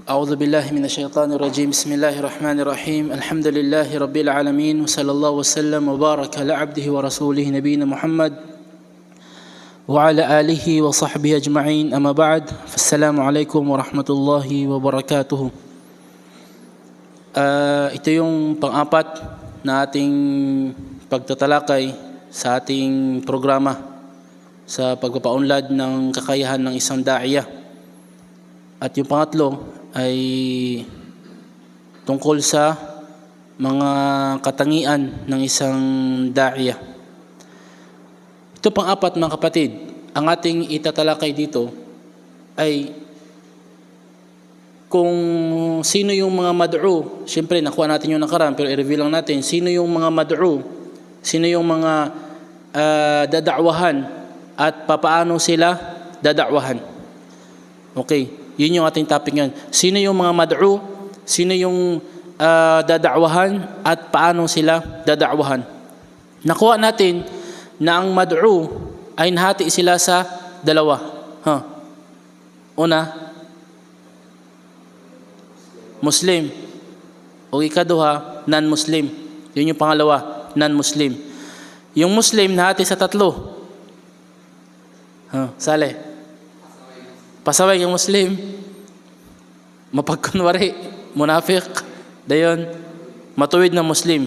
أعوذ بالله من الشيطان الرجيم. بسم الله الرحمن الرحيم. الحمد لله رب العالمين، وصلى الله وسلم وبارك على عبده ورسوله نبينا محمد وعلى آله وصحبه أجمعين. أما بعد، فالسلام عليكم ورحمة الله وبركاته. Ito yung pang-apat na ating pagtatalakay sa ating programa sa pagpapaunlad ng kakayahan ng isang da'iya. At yung pangatlo ay tungkol sa mga katangian ng isang da'iya. Ito pang-apat, mga kapatid, ang ating itatalakay dito ay kung sino yung mga mad'u. Siyempre, nakuha natin yung nakaraan, pero i-review lang natin. Sino yung mga mad'u? Sino yung mga dadakwahan? At papaano sila dadakwahan? Okay, yun yung ating topic ngayon. Sino yung mga mad'u? Sino yung dadakwahan? At paano sila dadakwahan? Nakuha natin na ang mad'u ay nahati sila sa dalawa. Una, Muslim. O ikaduha, non-Muslim. Yun yung pangalawa, non-Muslim. Yung Muslim nahati sa tatlo. Sale. Pasaway yung Muslim. Mapagkunwari, munafiq. Dayon, matuwid na Muslim.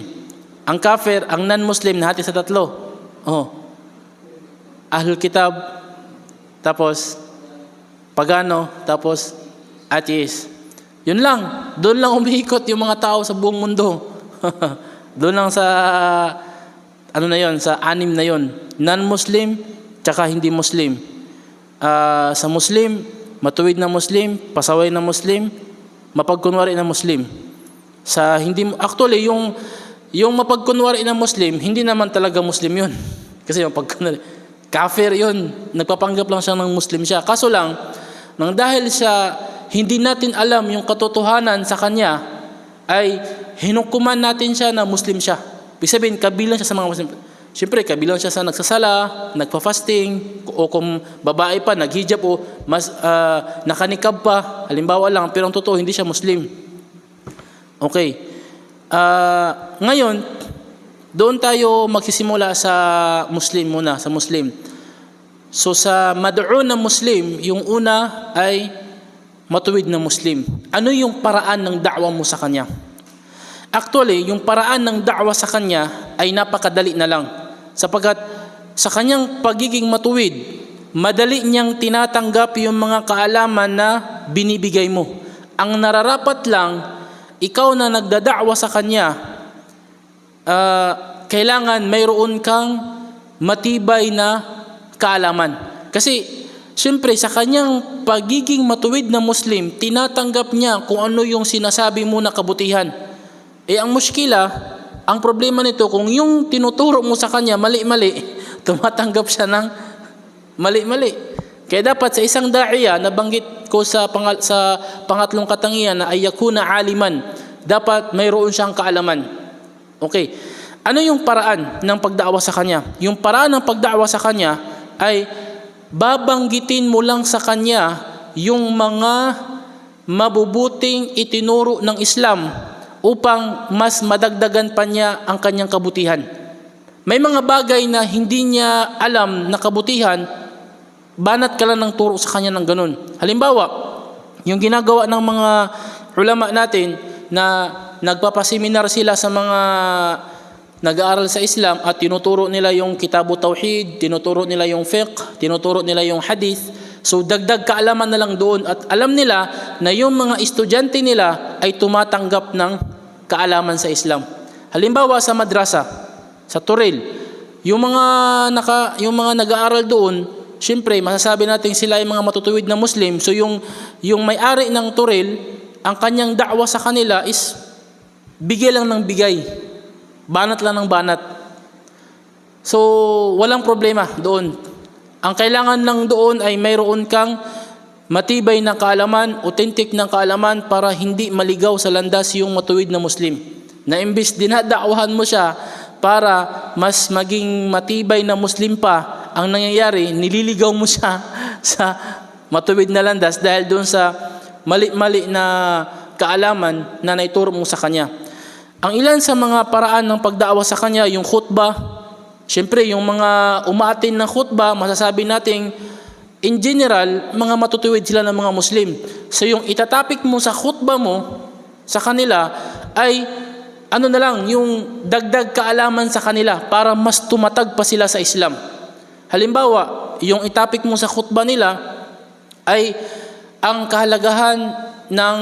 Ang kafir, ang non-Muslim nahati sa tatlo. Ahlul kitab, tapos pagano, tapos atheist. Yun lang. Doon lang umiikot yung mga tao sa buong mundo. Doon lang sa sa anim na yon. Non-Muslim, tsaka hindi Muslim. Sa Muslim, matuwid na Muslim, pasaway na Muslim, mapagkunwari na Muslim. Sa hindi, actually, yung mapagkunwari na Muslim, hindi naman talaga Muslim yun. Kasi yung pagkunwari, kafir yun. Nagpapanggap lang siya ng Muslim siya. Kaso lang, nang dahil sa hindi natin alam yung katotohanan sa kanya, ay hinukuman natin siya na Muslim siya. Ibig sabihin, kabilang siya sa mga Muslim. Siyempre, kabilang siya sa nagsasala, nagpa-fasting, o kung babae pa, naghijab, o nakanikab pa, halimbawa lang, pero ang totoo, hindi siya Muslim. Okay. Ngayon, doon tayo magsisimula sa Muslim muna, sa Muslim. So sa mad'u na Muslim, yung una ay matuwid na Muslim. Ano yung paraan ng da'wa mo sa kanya? Actually, yung paraan ng da'wa sa kanya ay napakadali na lang. Sapagkat sa kanyang pagiging matuwid, madali niyang tinatanggap yung mga kaalaman na binibigay mo. Ang nararapat lang, ikaw na nagdada'wa sa kanya, kailangan mayroon kang matibay na kaalaman. Kasi siyempre, sa kanyang pagiging matuwid na Muslim, tinatanggap niya kung ano yung sinasabi mo na kabutihan. Ang muskila, ang problema nito, kung yung tinuturo mo sa kanya mali-mali, tumatanggap siya ng mali-mali. Kaya dapat sa isang da'iya, nabanggit ko sa pangatlong katangian na ay yakuna aliman, dapat mayroon siyang kaalaman. Okay. Ano yung paraan ng pagda'wa sa kanya? Yung paraan ng pagda'wa sa kanya ay babanggitin mo lang sa kanya yung mga mabubuting itinuro ng Islam upang mas madagdagan pa niya ang kanyang kabutihan. May mga bagay na hindi niya alam na kabutihan, banat ka lang ng turo sa kanya ng ganun. Halimbawa, yung ginagawa ng mga ulama natin na nagpapaseminar sila sa mga nag-aaral sa Islam at tinuturo nila yung Kitabu Tauhid, tinuturo nila yung fiqh, tinuturo nila yung hadith. So dagdag kaalaman na lang doon at alam nila na yung mga estudyante nila ay tumatanggap ng kaalaman sa Islam. Halimbawa sa madrasa, sa Turil, yung mga nag-aaral doon, syempre masasabi natin sila ay mga matutuwid na Muslim. So yung may-ari ng Turil, ang kanyang da'wa sa kanila is bigay lang ng bigay. Banat lang ng banat. So, walang problema doon. Ang kailangan lang doon ay mayroon kang matibay na kaalaman, authentic na kaalaman para hindi maligaw sa landas yung matuwid na Muslim. Na imbis dinadakwahan mo siya para mas maging matibay na Muslim pa, ang nangyayari, nililigaw mo siya sa matuwid na landas dahil doon sa mali-mali na kaalaman na naituro mo sa kanya. Ang ilan sa mga paraan ng pagdaawa sa kanya, yung khutbah. Siyempre, yung mga umaatin ng khutbah, masasabi nating in general, mga matutuwid sila ng mga Muslim. So yung itatapik mo sa khutbah mo sa kanila ay ano na lang, yung dagdag kaalaman sa kanila para mas tumatag pa sila sa Islam. Halimbawa, yung itapik mo sa khutbah nila ay ang kahalagahan ng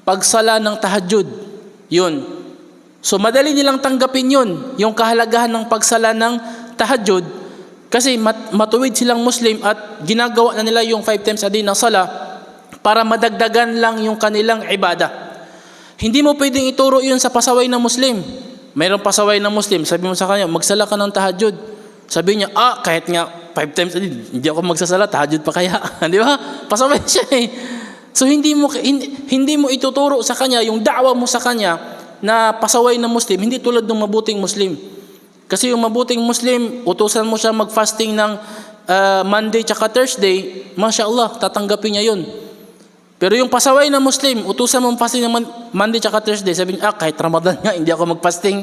pagsala ng tahajjud. Yun. So madali nilang tanggapin yun, yung kahalagahan ng pagsala ng tahajjud, kasi matuwid silang Muslim at ginagawa na nila yung 5 times a day na sala para madagdagan lang yung kanilang ibada. Hindi mo pwedeng ituro yun sa pasaway na Muslim. Mayroong pasaway na Muslim, sabi mo sa kanya, magsala ka ng tahajjud. Sabi niya, kahit nga 5 times a day, hindi ako magsasala, tahajjud pa kaya. Di ba? Pasaway siya eh. So hindi mo ituturo sa kanya yung da'wa mo sa kanya na pasaway na Muslim, hindi tulad ng mabuting Muslim. Kasi yung mabuting Muslim, utusan mo siya mag-fasting ng Monday tsaka Thursday, Masya Allah, tatanggapin niya yun. Pero yung pasaway na Muslim, utusan mo fasting ng Monday tsaka Thursday, sabi niya, kahit Ramadan nga, hindi ako mag-fasting,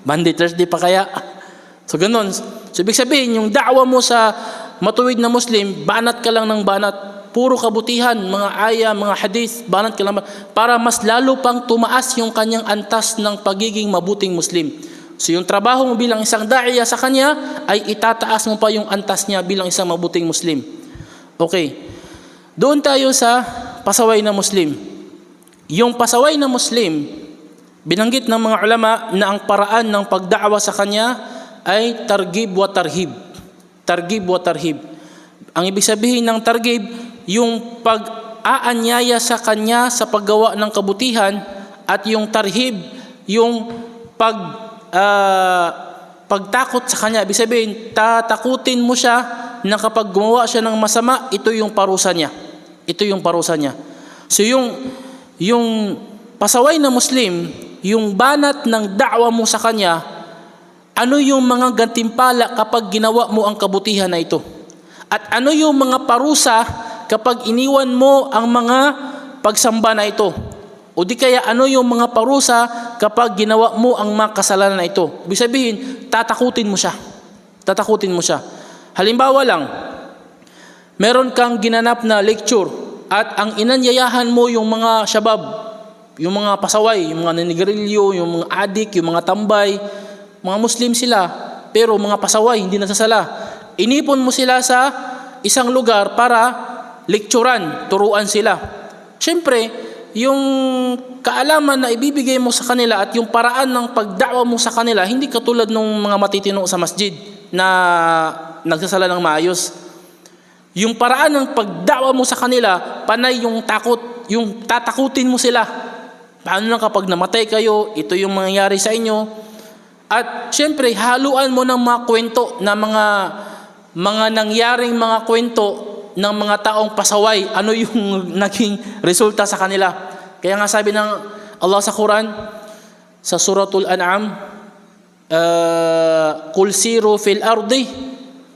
Monday, Thursday pa kaya. So ganun. So ibig sabihin, yung da'wa mo sa matuwid na Muslim, banat ka lang ng banat. Puro kabutihan, mga aya, mga hadith, banat ka lang para mas lalo pang tumaas yung kanyang antas ng pagiging mabuting Muslim. So yung trabaho mo bilang isang da'iya sa kanya ay itataas mo pa yung antas niya bilang isang mabuting Muslim. Okay. Doon tayo sa pasaway na Muslim. Yung pasaway na Muslim, binanggit ng mga ulama na ang paraan ng pagda'wa sa kanya ay targhib wa tarhib. Targhib wa tarhib. Ang ibig sabihin ng targhib, yung pag-aanyaya sa kanya sa paggawa ng kabutihan, at yung tarhib, yung pagtakot sa kanya. Ibig sabihin, tatakutin mo siya na kapag gumawa siya ng masama, ito yung parusa niya. Ito yung parusa niya. So yung pasaway na Muslim, yung banat ng da'wa mo sa kanya, ano yung mga gantimpala kapag ginawa mo ang kabutihan na ito? At ano yung mga parusa kapag iniwan mo ang mga pagsamba na ito? O di kaya ano yung mga parusa kapag ginawa mo ang mga kasalanan na ito? Ibig sabihin, tatakutin mo siya. Tatakutin mo siya. Halimbawa lang, meron kang ginanap na lecture at ang inanyayahan mo yung mga syabab, yung mga pasaway, yung mga nanigarilyo, yung mga adik, yung mga tambay, mga Muslim sila, pero mga pasaway, hindi nasasala. Inipon mo sila sa isang lugar para lecturan, turuan sila. Siyempre, yung kaalaman na ibibigay mo sa kanila at yung paraan ng pagda'wa mo sa kanila, hindi katulad ng mga matitino sa masjid na nagsasala ng maayos. Yung paraan ng pagda'wa mo sa kanila, panay yung takot, yung tatakutin mo sila. Paano lang kapag namatay kayo, ito yung mangyayari sa inyo. At siyempre, haluan mo ng mga kwento na mga nangyaring mga kwento ng mga taong pasaway, ano yung naging resulta sa kanila. Kaya nga sabi ng Allah sa Quran, sa Suratul An'am, Qul siru fil ardi,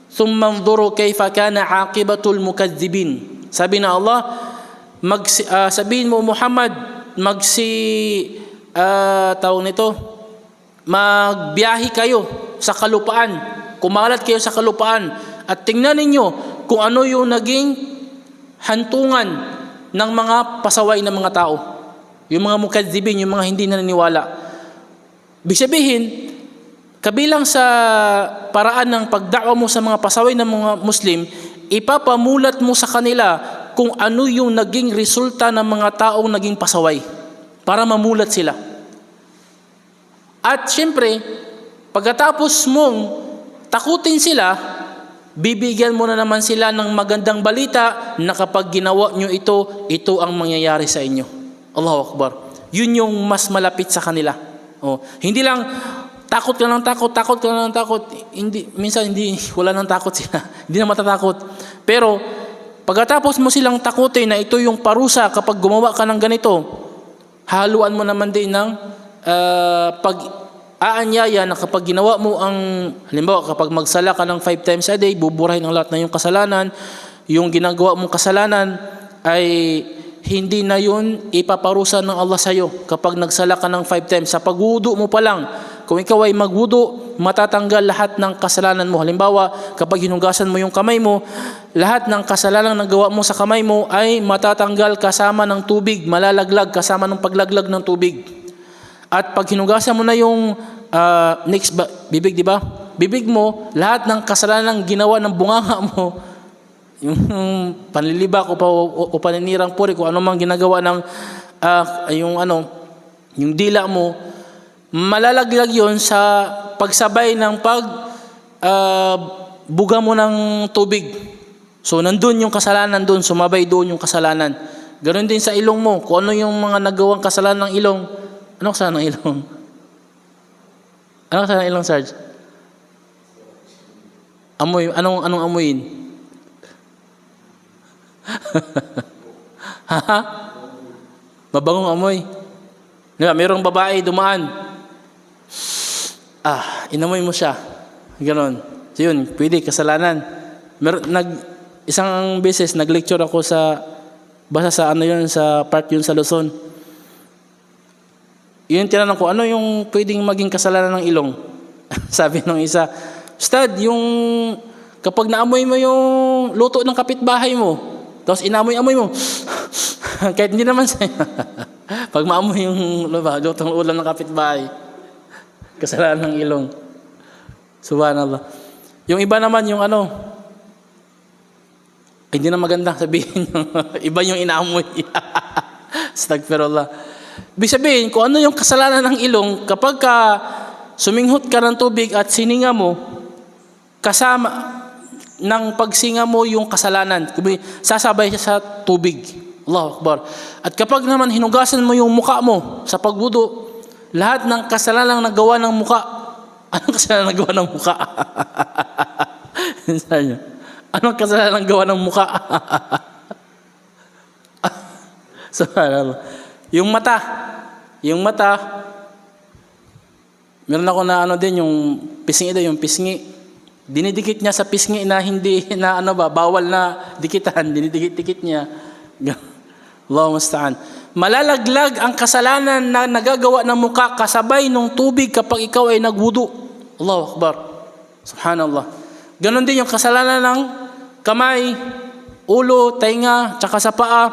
thumma anzuru kayfa kana aqibatul mukazzibin. Sabi na Allah, sabihin mo Muhammad, magbiyahe kayo sa kalupaan, kumalat kayo sa kalupaan, at tingnan ninyo kung ano yung naging hantungan ng mga pasaway na mga tao, yung mga mukadzibin, yung mga hindi naniniwala. Ibig sabihin, kabilang sa paraan ng pagda'wa mo sa mga pasaway ng mga Muslim, ipapamulat mo sa kanila kung ano yung naging resulta ng mga taong naging pasaway para mamulat sila. At siyempre, pagkatapos mong takutin sila, bibigyan mo na naman sila ng magandang balita na kapag ginawa nyo ito, ito ang mangyayari sa inyo. Allahu Akbar. Yun yung mas malapit sa kanila. Hindi lang takot ka ng takot. Minsan wala nang takot sila. Hindi na matatakot. Pero pagkatapos mo silang takutin na ito yung parusa kapag gumawa ka ng ganito, haluan mo naman din ng pag-aanyaya na kapag ginawa mo ang, halimbawa kapag magsala ka ng 5 times a day, buburahin ang lahat ng iyong kasalanan. Yung ginagawa mong kasalanan ay hindi na yun ipaparusa ng Allah sa'yo kapag nagsala ka ng 5 times. Sa pagwudu mo pa lang, kung ikaw ay magwudu, matatanggal lahat ng kasalanan mo. Halimbawa, kapag hinugasan mo yung kamay mo, lahat ng kasalanan na gawa mo sa kamay mo ay matatanggal kasama ng tubig, malalaglag kasama ng paglaglag ng tubig. At pag hinugasan mo na yung bibig, di ba? Bibig mo, lahat ng kasalanan ginawa ng bunganga mo, yung panlilibak o paninirang puri, kung ano mang ginagawa ng yung dila mo, malalaglag yon sa pagsabay ng buga mo ng tubig. So nandun yung kasalanan doon, sumabay doon yung kasalanan. Ganon din sa ilong mo, kung ano yung mga nagawang kasalanan ng ilong. Ano kasalanan ng ilong? Ano kasalanan ng ilong, Sarge? Amoy, anong amuyin? Mabangong amoy. Diba, mayroong babae dumaan. Inamoy mo siya. Ganon. So yun, pwede, kasalanan. Isang beses, nag-lecture ako basta sa sa part yun sa Luzon. Yun, tinanong ko, ano yung pwedeng maging kasalanan ng ilong? Sabi ng isa, Ustad, kapag naamoy mo yung luto ng kapitbahay mo, tapos inamoy-amoy mo, kahit hindi naman sa'yo, pag maamoy yung lutong ulam ng kapitbahay, kasalanan ng ilong. Subhanallah. Yung iba naman, hindi na maganda sabihin iba yung inaamoy. Astagfirullah. Ibig sabihin, kung ano yung kasalanan ng ilong, kapag suminghot ka ng tubig at sininga mo, kasama ng pagsinga mo yung kasalanan, sasabay siya sa tubig. Allahu Akbar. At kapag naman hinugasan mo yung muka mo sa pagwudu, lahat ng kasalanan na gawa ng muka, anong kasalanan na gawa ng muka? Anong kasalanan na gawa ng muka? Subhanallah. Yung mata, meron ako na yung pisngi. Dinidikit niya sa pisngi na hindi na bawal na dikitan, dinidikit-dikit niya. Allahu musta'an. Malalaglag ang kasalanan na nagagawa ng muka kasabay ng tubig kapag ikaw ay nagwudu. Allahu Akbar. Subhanallah. Ganon din yung kasalanan ng kamay, ulo, tainga, tsaka sa paa,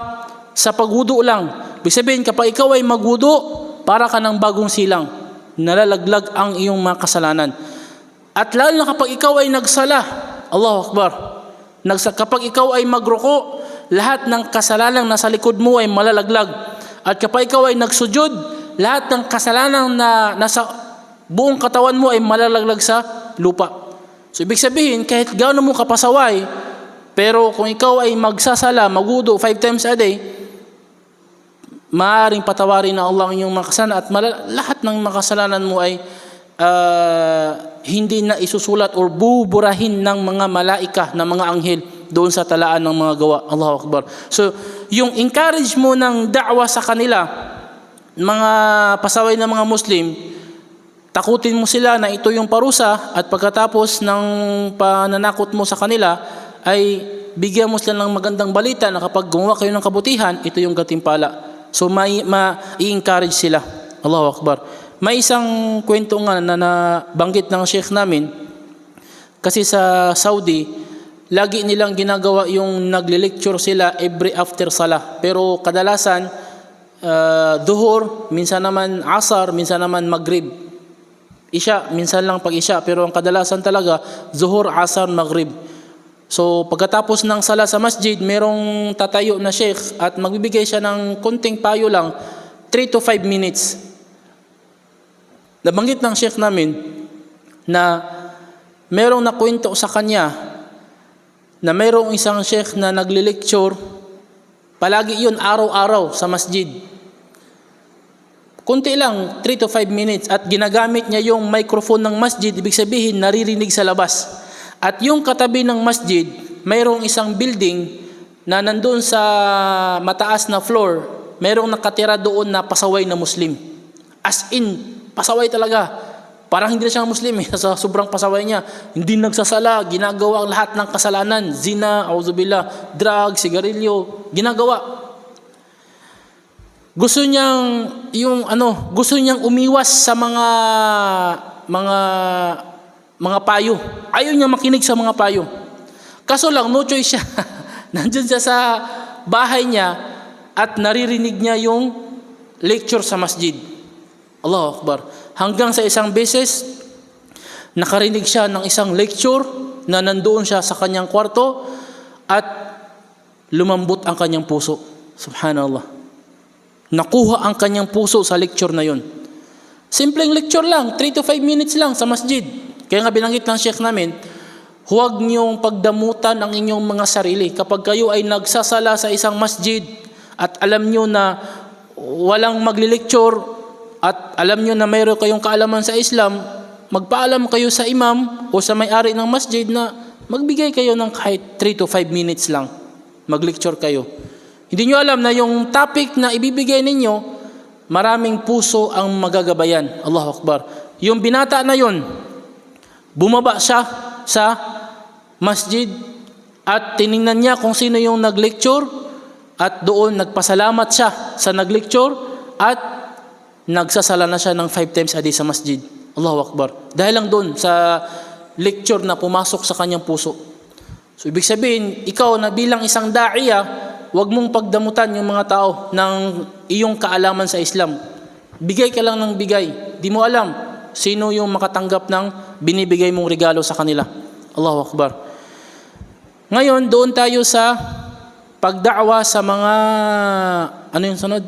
sa pagwudu lang. Ibig sabihin, kapag ikaw ay magwudu, para ka ng bagong silang. Nalalaglag ang iyong mga kasalanan. At lalo na kapag ikaw ay nagsala, Allahu Akbar, kapag ikaw ay magruko, lahat ng kasalanan na sa likod mo ay malalaglag. At kapag ikaw ay nagsujud, lahat ng kasalanan na nasa buong katawan mo ay malalaglag sa lupa. So ibig sabihin, kahit gaano mo kapasaway, pero kung ikaw ay magsasala, magwudu 5 times a day, maaaring patawarin na Allah ang iyong mga kasalanan at lahat ng mga kasalanan mo ay hindi na isusulat or buburahin ng mga malaika, ng mga anghel doon sa talaan ng mga gawa. Allahu Akbar. So, yung encourage mo ng da'wa sa kanila, mga pasaway ng mga Muslim, takutin mo sila na ito yung parusa at pagkatapos ng pananakot mo sa kanila, ay bigyan mo sila ng magandang balita na kapag gumawa kayo ng kabutihan, ito yung gantimpala. So, i-encourage sila. Allahu Akbar. May isang kwento nga na nabanggit ng sheikh namin, kasi sa Saudi, lagi nilang ginagawa yung nagle-lecture sila every after salah. Pero kadalasan, duhur, minsan naman asar, minsan naman maghrib. Isya, minsan lang pag isya. Pero ang kadalasan talaga, zuhur, asar, maghrib. So pagkatapos ng salah sa masjid, merong tatayo na sheikh at magbibigay siya ng konting payo lang, 3 to 5 minutes. Nabanggit ng sheikh namin na merong nakwento sa kanya na merong isang sheikh na nagle-lecture, palagi yun araw-araw sa masjid. Kunti lang, 3 to 5 minutes, at ginagamit niya yung microphone ng masjid, ibig sabihin naririnig sa labas. At yung katabi ng masjid, mayroong isang building na nandun sa mataas na floor, mayroong nakatira doon na pasaway na Muslim. As in, pasaway talaga. Parang hindi na siya Muslim sa sobrang pasaway niya. Hindi nagsasala, ginagawa ang lahat ng kasalanan, zina, auzubillah, drugs, sigarilyo, ginagawa. gusto niyang umiwas sa mga mga payo. Ayaw niya makinig sa mga payo. Kaso lang, no choice siya. Nandun siya sa bahay niya at naririnig niya yung lecture sa masjid. Allahu Akbar. Hanggang sa isang beses, nakarinig siya ng isang lecture na nandoon siya sa kanyang kwarto at lumambot ang kanyang puso. Subhanallah. Nakuha ang kanyang puso sa lecture na yun. Simpleng lecture lang, 3 to 5 minutes lang sa masjid. Kaya nga binanggit ng Sheikh namin, huwag niyong pagdamutan ang inyong mga sarili. Kapag kayo ay nagsasala sa isang masjid at alam niyo na walang magli-lecture at alam niyo na mayroon kayong kaalaman sa Islam, magpaalam kayo sa imam o sa may-ari ng masjid na magbigay kayo ng kahit 3 to 5 minutes lang. Mag-lecture kayo. Hindi niyo alam na yung topic na ibibigay ninyo, maraming puso ang magagabayan. Allahu Akbar. Yung binata na yon, bumaba siya sa masjid at tiningnan niya kung sino yung nag-lecture at doon nagpasalamat siya sa nag-lecture at nagsasala na siya ng 5 times a day sa masjid. Allahu Akbar. Dahil lang doon sa lecture na pumasok sa kanyang puso. So ibig sabihin, ikaw na bilang isang da'iya, huwag mong pagdamutan yung mga tao ng iyong kaalaman sa Islam. Bigay ka lang ng bigay. Di mo alam sino yung makatanggap ng binibigay mong regalo sa kanila. Allahu Akbar. Ngayon, doon tayo sa pagda'wa sa mga, ano yung sunod?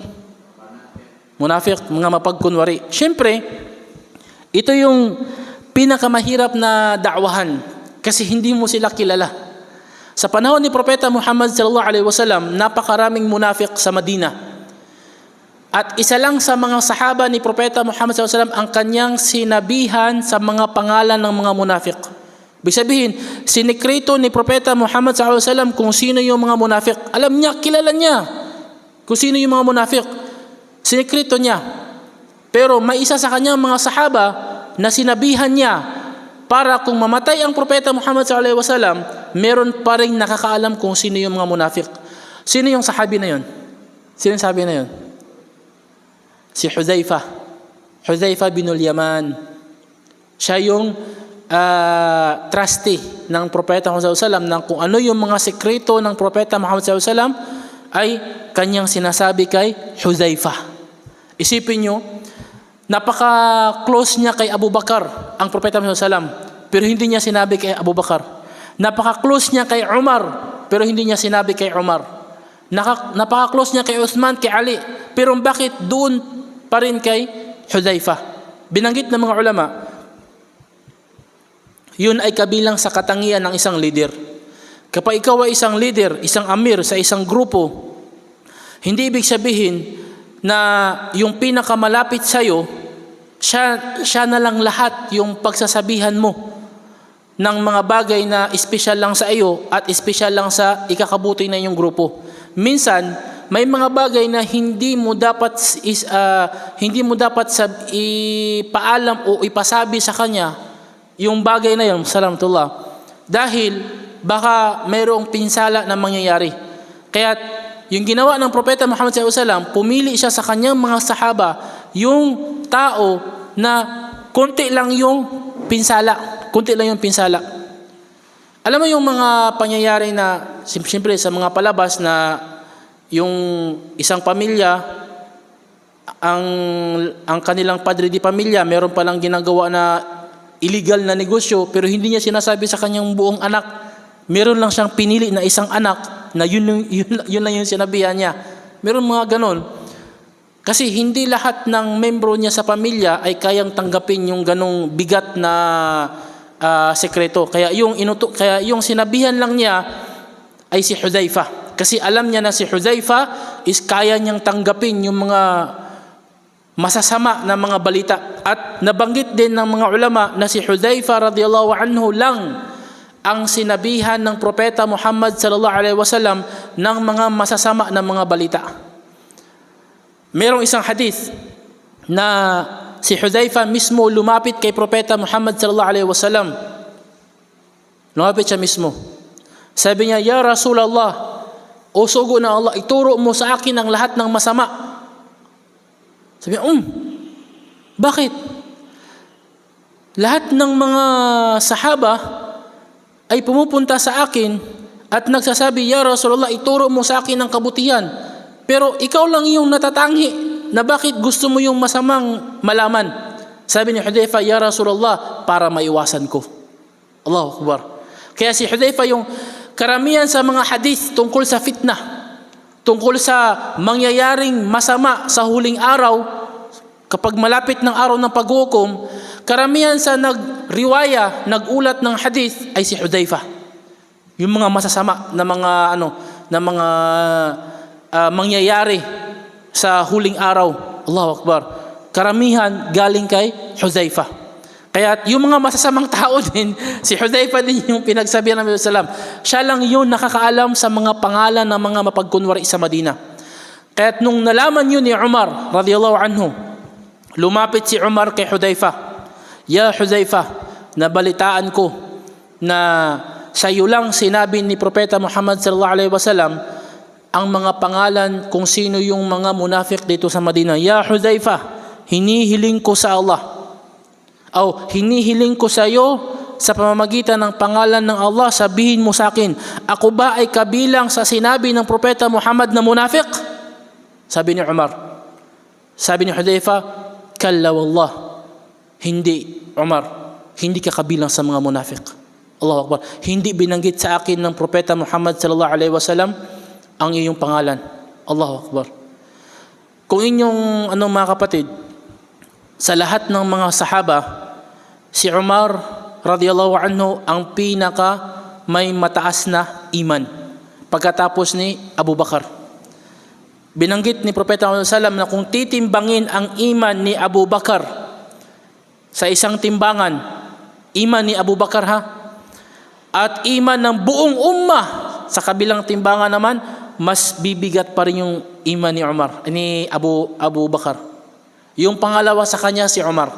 Munafiq, mga mapagkunwari. Siyempre, ito yung pinakamahirap na da'wahan kasi hindi mo sila kilala. Sa panahon ni Propeta Muhammad sallallahu alaihi wasallam, napakaraming munafiq sa Madina. At isa lang sa mga sahaba ni Propeta Muhammad sallallahu alaihi wasallam ang kanyang sinabihan sa mga pangalan ng mga munafiq. Ibig sabihin, sinikreto ni Propeta Muhammad sallallahu alaihi wasallam kung sino yung mga munafiq. Alam niya, kilala niya kung sino yung mga munafiq. Sinikreto niya. Pero may isa sa kanyang mga sahaba na sinabihan niya para kung mamatay ang Propeta Muhammad sallallahu alaihi wasallam, meron pa ring nakakaalam kung sino yung mga munafiq. Sino yung sahabi na yun? Sino yung sahabi na yun? Si Hudhaifa. Hudhaifa binul Yaman. Siya yung trustee ng Propeta Muhammad sallallahu alaihi wasallam ng kung ano yung mga sekreto ng Propeta Muhammad sallallahu alaihi wasallam ay kanyang sinasabi kay Hudhaifa. Isipin nyo, napaka-close niya kay Abu Bakar ang Propeta Muhammad sallallahu alaihi wasallam, pero hindi niya sinabi kay Abu Bakar. Napaka-close niya kay Umar, pero hindi niya sinabi kay Umar. Napaka-close niya kay Uthman, kay Ali, pero bakit doon pa rin kay Hudhaifa? Binanggit ng mga ulama, yun ay kabilang sa katangian ng isang leader. Kapag ikaw ay isang leader, isang amir sa isang grupo, hindi ibig sabihin na yung pinakamalapit sa'yo, siya na lang lahat yung pagsasabihan mo ng mga bagay na espesyal lang sa iyo at espesyal lang sa ikakabuti na yung grupo. Minsan, may mga bagay na hindi mo dapat ipaalam o ipasabi sa kanya yung bagay na yun, salamatullah. Dahil baka mayroong pinsala na mangyayari. Kaya yung ginawa ng Propeta Muhammad SAW, pumili siya sa kanyang mga sahaba, yung tao na konti lang yung pinsala. Konti lang yung pinsala. Alam mo yung mga pangyayari na, siyempre sa mga palabas na yung isang pamilya, ang kanilang padre di pamilya, meron palang ginagawa na illegal na negosyo, pero hindi niya sinasabi sa kanyang buong anak. Meron lang siyang pinili na isang anak na yun lang yung sinabihan niya. Meron mga ganon. Kasi hindi lahat ng membro niya sa pamilya ay kayang tanggapin yung ganong bigat na sekreto. Kaya yung sinabihan lang niya ay si Hudhaifa. Kasi alam niya na si Hudhaifa is kaya niyang tanggapin yung mga masasama na mga balita. At nabanggit din ng mga ulama na si Hudhaifa radhiyallahu anhu lang ang sinabihan ng Propeta Muhammad sallallahu alaihi wasallam ng mga masasama na mga balita. Merong isang hadith na si Hudhaifa mismo lumapit kay Propeta Muhammad sallallahu alaihi wasallam. Lumapit siya mismo. Sabi niya, "Ya Rasulullah, o sugo na Allah, ituro mo sa akin ang lahat ng masama Sabi niya, bakit? Lahat ng mga sahaba ay pumupunta sa akin at nagsasabi, Ya Rasulullah, ituro mo sa akin ang kabutihan. Pero ikaw lang yung natatangi na bakit gusto mo yung masamang malaman. Sabi ni Hudayfa, Ya Rasulullah, para maiwasan ko. Allahu Akbar. Kaya si Hudayfa, yung karamihan sa mga hadith tungkol sa fitnah, tungkol sa mangyayaring masama sa huling araw, kapag malapit ng araw ng paghukom, karamihan sa nagriwaya, nagulat ng hadith ay si Hudayfa. Yung mga masasama na mga mangyayari sa huling araw. Allahu Akbar. Karamihan galing kay Hudayfa. Kaya yung mga masasamang tao din, si Hudayfa din yung pinagsabihan ng Nabi sallam. Siya lang yun nakakaalam sa mga pangalan ng mga mapagkunwari sa Madina. Kaya nung nalaman yun ni Umar radiyallahu anhu, lumapit si Umar kay Hudayfa. Ya Hudayfa, nabalitaan ko na sa iyo lang sinabi ni Propeta Muhammad sallallahu alaihi wasallam ang mga pangalan kung sino yung mga munafik dito sa Madina. Ya Hudayfa, hinihiling ko sa Allah, hinihiling ko sa iyo sa pamamagitan ng pangalan ng Allah, sabihin mo sa akin, ako ba ay kabilang sa sinabi ng Propeta Muhammad na munafik? Sabi ni Umar. Sabi ni Hudayfa, kalla wallah, hindi Umar, hindi ka kabilang sa mga munafik. Allahu Akbar. Hindi binanggit sa akin ng Propeta Muhammad sallallahu alaihi wasallam ang iyong pangalan. Allahu Akbar. Kung inyong mga kapatid, sa lahat ng mga sahaba, si Umar radiyallahu anhu ang pinaka may mataas na iman pagkatapos ni Abu Bakar. Binanggit ni Propeta Muhammad sallallahu alaihi wasallam na kung titimbangin ang iman ni Abu Bakar sa isang timbangan, iman ni Abu Bakar at iman ng buong ummah sa kabilang timbangan naman, mas bibigat pa rin yung iman ni Umar, ni Abu Bakar. Yung pangalawa sa kanya si Umar.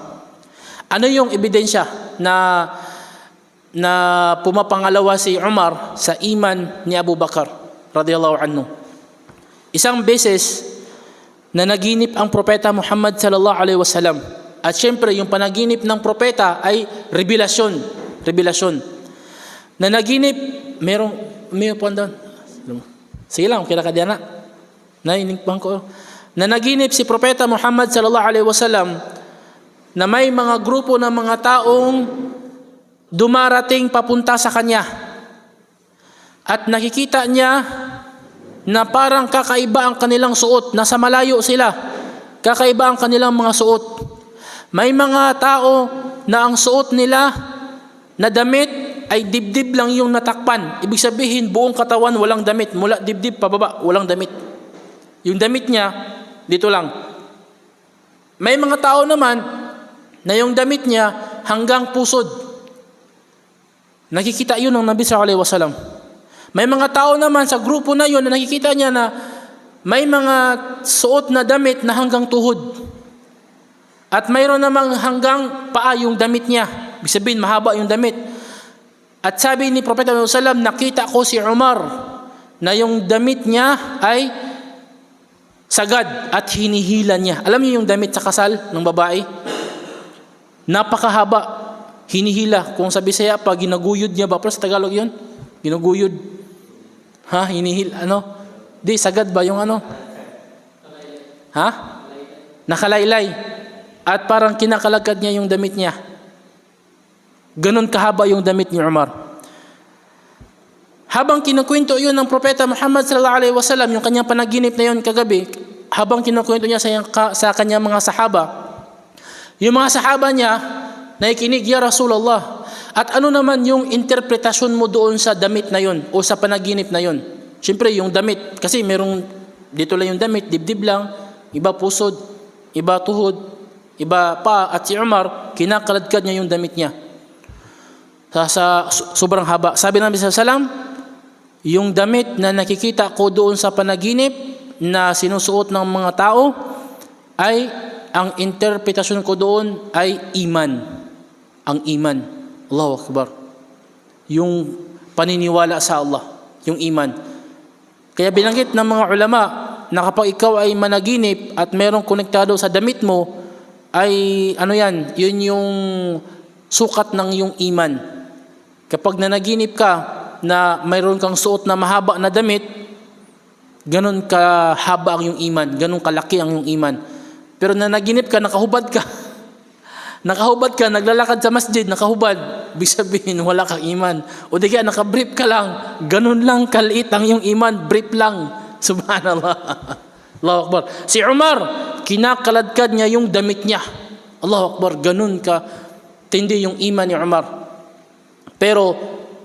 Ano yung ebidensya na pumapangalawa si Umar sa iman ni Abu Bakar radiyallahu anhu? Isang beses na naginip ang Propeta Muhammad sallallahu alaihi wasallam. At syempre, yung panaginip ng propeta ay revelasyon. Na naginip, may po doon. Sige lang, kaya ka diyan na. Nainipang ko. Na naginip si Propeta Muhammad sallallahu alaihi wasallam na may mga grupo ng mga taong dumarating papunta sa kanya. At nakikita niya na parang kakaiba ang kanilang suot. Nasa malayo sila. Kakaiba ang kanilang mga suot. May mga tao na ang suot nila na damit ay dibdib lang yung natakpan. Ibig sabihin, buong katawan walang damit. Mula dibdib pababa, walang damit. Yung damit niya, dito lang. May mga tao naman na yung damit niya hanggang pusod. Nakikita yun ng Nabi sallallahu alaihi wasallam. May mga tao naman sa grupo na yun na nakikita niya na may mga suot na damit na hanggang tuhod. At mayroon namang hanggang paa yung damit niya. Ibig sabihin, mahaba yung damit. At sabi ni Propeta Muhammad sallallahu alaihi wasallam, nakita ko si Umar na yung damit niya ay sagad at hinihila niya. Alam niyo yung damit sa kasal ng babae? Napakahaba. Hinihila. Kung sa Bisaya pa, ginaguyod niya ba? Pero sa Tagalog yun? Ginaguyod. Hinihil. Di, sagad ba yung Nakalaylay. At parang kinakalagad niya yung damit niya. Ganon kahaba yung damit ni Umar. Habang kinukwento yun ng Propeta Muhammad sallallahu alaihi wasallam, yung kanyang panaginip na yun kagabi, habang kinukwento niya sa kanyang mga sahaba, yung mga sahaba niya, nakikinig, Ya Rasulullah, at ano naman yung interpretasyon mo doon sa damit na yun o sa panaginip na yun? Siyempre yung damit, kasi merong dito lang yung damit, dibdib lang, iba pusod, iba tuhod, iba pa, at si Umar, kinakaladkad niya yung damit niya. Sa sobrang haba. Sabi ng Nabi sallallahu alaihi wasallam, yung damit na nakikita ko doon sa panaginip na sinusuot ng mga tao ay ang interpretasyon ko doon ay iman. Ang iman. Allahu Akbar. Yung paniniwala sa Allah. Yung iman. Kaya binanggit ng mga ulama na kapag ikaw ay managinip at merong konektado sa damit mo, ay ano yan, yun yung sukat ng iyong iman. Kapag nanaginip ka na mayroon kang suot na mahaba na damit, ganun kahaba ang iyong iman, ganun kalaki ang iyong iman. Pero nanaginip ka, nakahubad ka, naglalakad sa masjid, nakahubad, ibig sabihin wala kang iman. O di kaya nakabrief ka lang, ganun lang kaliit ang iyong iman, brief lang. Subhanallah. Allahu Akbar. Si Umar, kinakaladkad niya yung damit niya. Allahu Akbar, ganun ka tindi yung iman ni Umar. Pero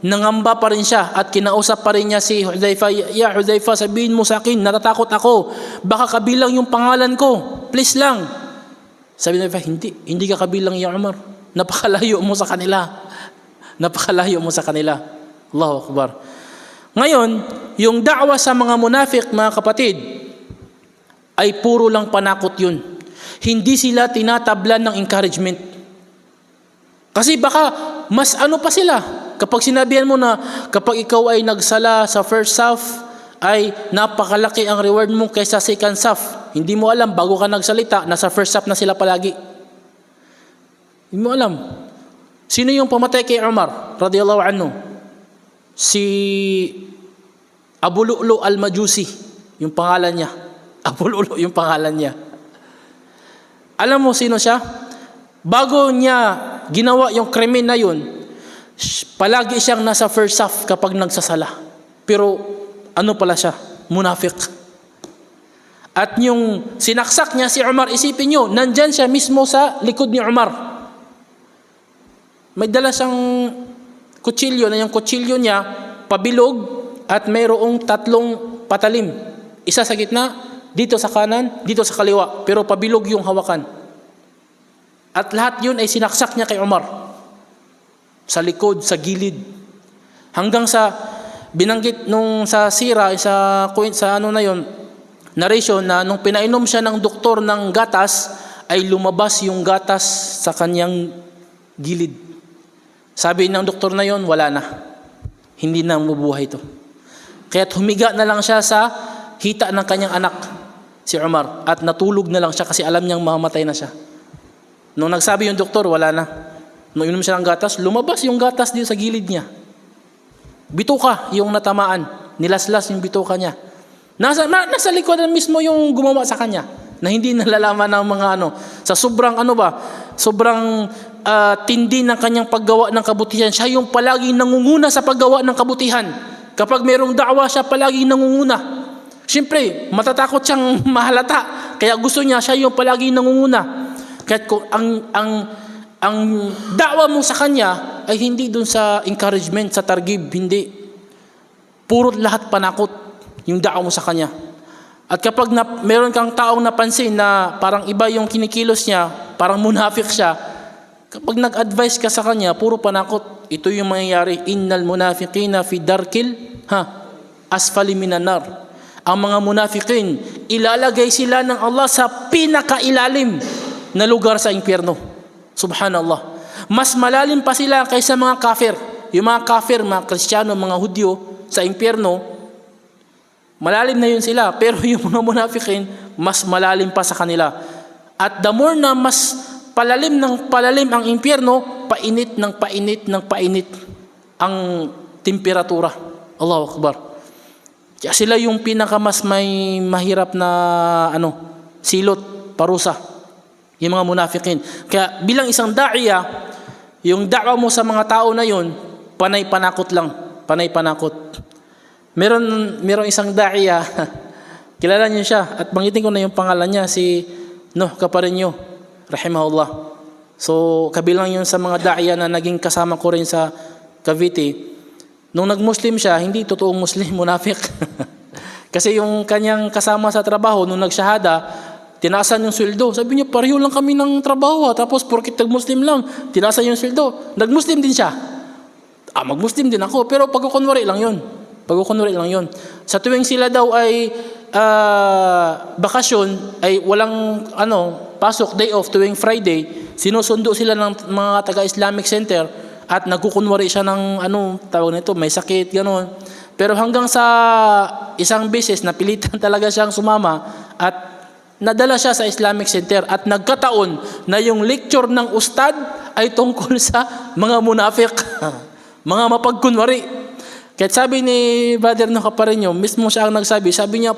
nangamba pa rin siya at kinausap pa rin niya si Hudhaifa, "Ya Hudhaifa, sabihin mo sa akin, natatakot ako. Baka kabilang yung pangalan ko. Please lang." Sabi ni Hudhaifa, hindi ka kabilang, ya Umar. Napakalayo mo sa kanila. Napakalayo mo sa kanila. Allahu Akbar. Ngayon, yung da'wa sa mga munafik, mga kapatid, ay puro lang panakot yun. Hindi sila tinatablan ng encouragement. Kasi baka mas ano pa sila. Kapag sinabihan mo na kapag ikaw ay nagsala sa first half, ay napakalaki ang reward mo kaysa second half. Hindi mo alam, bago ka nagsalita, nasa first half na sila palagi. Hindi mo alam. Sino yung pamatay kay Umar radiyallahu anhu? Si Abu Lu'lu al-Majusi, yung pangalan niya. Abu Lu'lu yung pangalan niya. Alam mo sino siya? Bago niya ginawa yung krimen na yun, palagi siyang nasa first half kapag nagsasala. Pero ano pala siya? Munafik. At yung sinaksak niya si Umar, isipin nyo, nandyan siya mismo sa likod ni Umar. May dala siyang kutsilyo, na yung kutsilyo niya pabilog at mayroong 3 patalim. Isa sa gitna, dito sa kanan, dito sa kaliwa, pero pabilog yung hawakan. At lahat yun ay sinaksak niya kay Umar. Sa likod, sa gilid. Hanggang sa binanggit nung sa sira, sa ano na yun, narration na nung pinainom siya ng doktor ng gatas, ay lumabas yung gatas sa kanyang gilid. Sabi ng doktor na yun, wala na. Hindi na mabuhay ito. Kaya humiga na lang siya sa hita ng kanyang anak, si Umar. At natulog na lang siya kasi alam niyang mamamatay na siya. Nung nagsabi yung doktor, wala na. Nung inom siya ng gatas, lumabas yung gatas dito sa gilid niya. Bituka yung natamaan. Nilaslas yung bituka niya. Nasa likod na mismo yung gumawa sa kanya. Na hindi nalalaman ng mga sa sobrang sobrang tindi ng kanyang paggawa ng kabutihan. Siya yung palaging nangunguna sa paggawa ng kabutihan. Kapag mayroong da'wa, siya palaging nangunguna. Siyempre, matatakot siyang mahalata. Kaya gusto niya, siya yung palaging nangunguna. Kahit kung ang da'wa mo sa kanya ay hindi dun sa encouragement, sa targib, hindi. Puro lahat panakot yung da'wa mo sa kanya. At kapag meron kang taong napansin na parang iba yung kinikilos niya, parang munafik siya, kapag nag-advise ka sa kanya, puro panakot. Ito yung mangyayari, innal munafiqina fi darkil asfali minan nar. Ang mga munafikin, ilalagay sila ng Allah sa pinakailalim na lugar sa impyerno. Subhanallah. Mas malalim pa sila kaysa mga kafir. Yung mga kafir, mga Kristiyano, mga Hudyo sa impyerno, malalim na yun sila. Pero yung mga munafikin, mas malalim pa sa kanila. At the more na mas palalim ng palalim ang impyerno, painit ng painit ang temperatura. Allahu Akbar. Kaya sila yung pinakamas may mahirap na silot, parusa. Yung mga munafikin. Kaya bilang isang da'iya, yung da'wa mo sa mga tao na yun, panay-panakot lang. Panay-panakot. Meron isang da'iya, kilala niyo siya, at banggitin ko na yung pangalan niya, si Nuh Capareño, rahimahullah. So, kabilang yun sa mga da'iya na naging kasama ko rin sa Cavite. Nung nag-Muslim siya, hindi totoong Muslim, munafik. Kasi yung kanyang kasama sa trabaho, nung nagsyahada, tinaasan yung sweldo. Sabi niya, pareho lang kami ng trabaho. Tapos, porkit nag-Muslim lang, tinaasan yung sweldo. Nag-Muslim din siya. Mag-Muslim din ako. Pero pagkukunwari lang yun. Sa tuwing sila daw ay bakasyon, ay walang pasok, day off, tuwing Friday, sinusundo sila ng mga taga-Islamic Center at nagkukunwari siya ng tawag nito, may sakit, gano'n. Pero hanggang sa isang beses, napilitan talaga siyang sumama at nadala siya sa Islamic Center at nagkataon na yung lecture ng ustad ay tungkol sa mga munafik, mga mapagkunwari. Kahit sabi ni Brother no Kaparinyo, mismo siya ang nagsabi, sabi niya,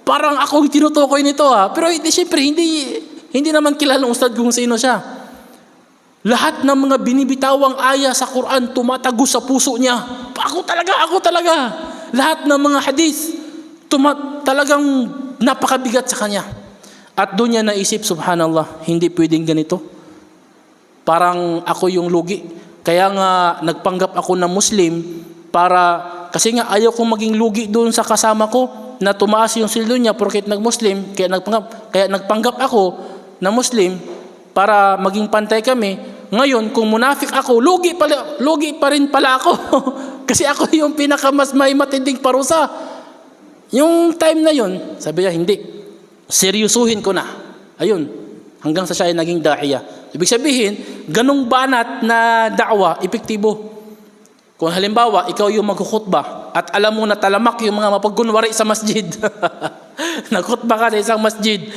parang akong tinutukoy nito ha. Pero siyempre, hindi naman kilala ng ustad kung sino siya. Lahat ng mga binibitawang aya sa Quran tumatagos sa puso niya. Ako talaga. Lahat ng mga hadith talagang napakabigat sa kanya. At doon niya naisip, subhanallah, hindi pwedeng ganito. Parang ako yung lugi. Kaya nga nagpanggap ako na Muslim kasi nga ayaw kong maging lugi doon sa kasama ko na tumaas yung sildo niya porket nag-Muslim. Kaya nagpanggap ako na Muslim para maging pantay kami. Ngayon, kung munafik ako, lugi pa rin pala ako. Kasi ako yung pinakamas may matinding parusa. Yung time na yun, sabi niya, hindi. Seryosuhin ko na. Ayun, hanggang sa siya ay naging da'iya. Ibig sabihin, ganong banat na da'wa, epektibo. Kung halimbawa, ikaw yung magkukhutba at alam mo na talamak yung mga mapagkunwari sa masjid. Nagkhutba ka sa isang masjid.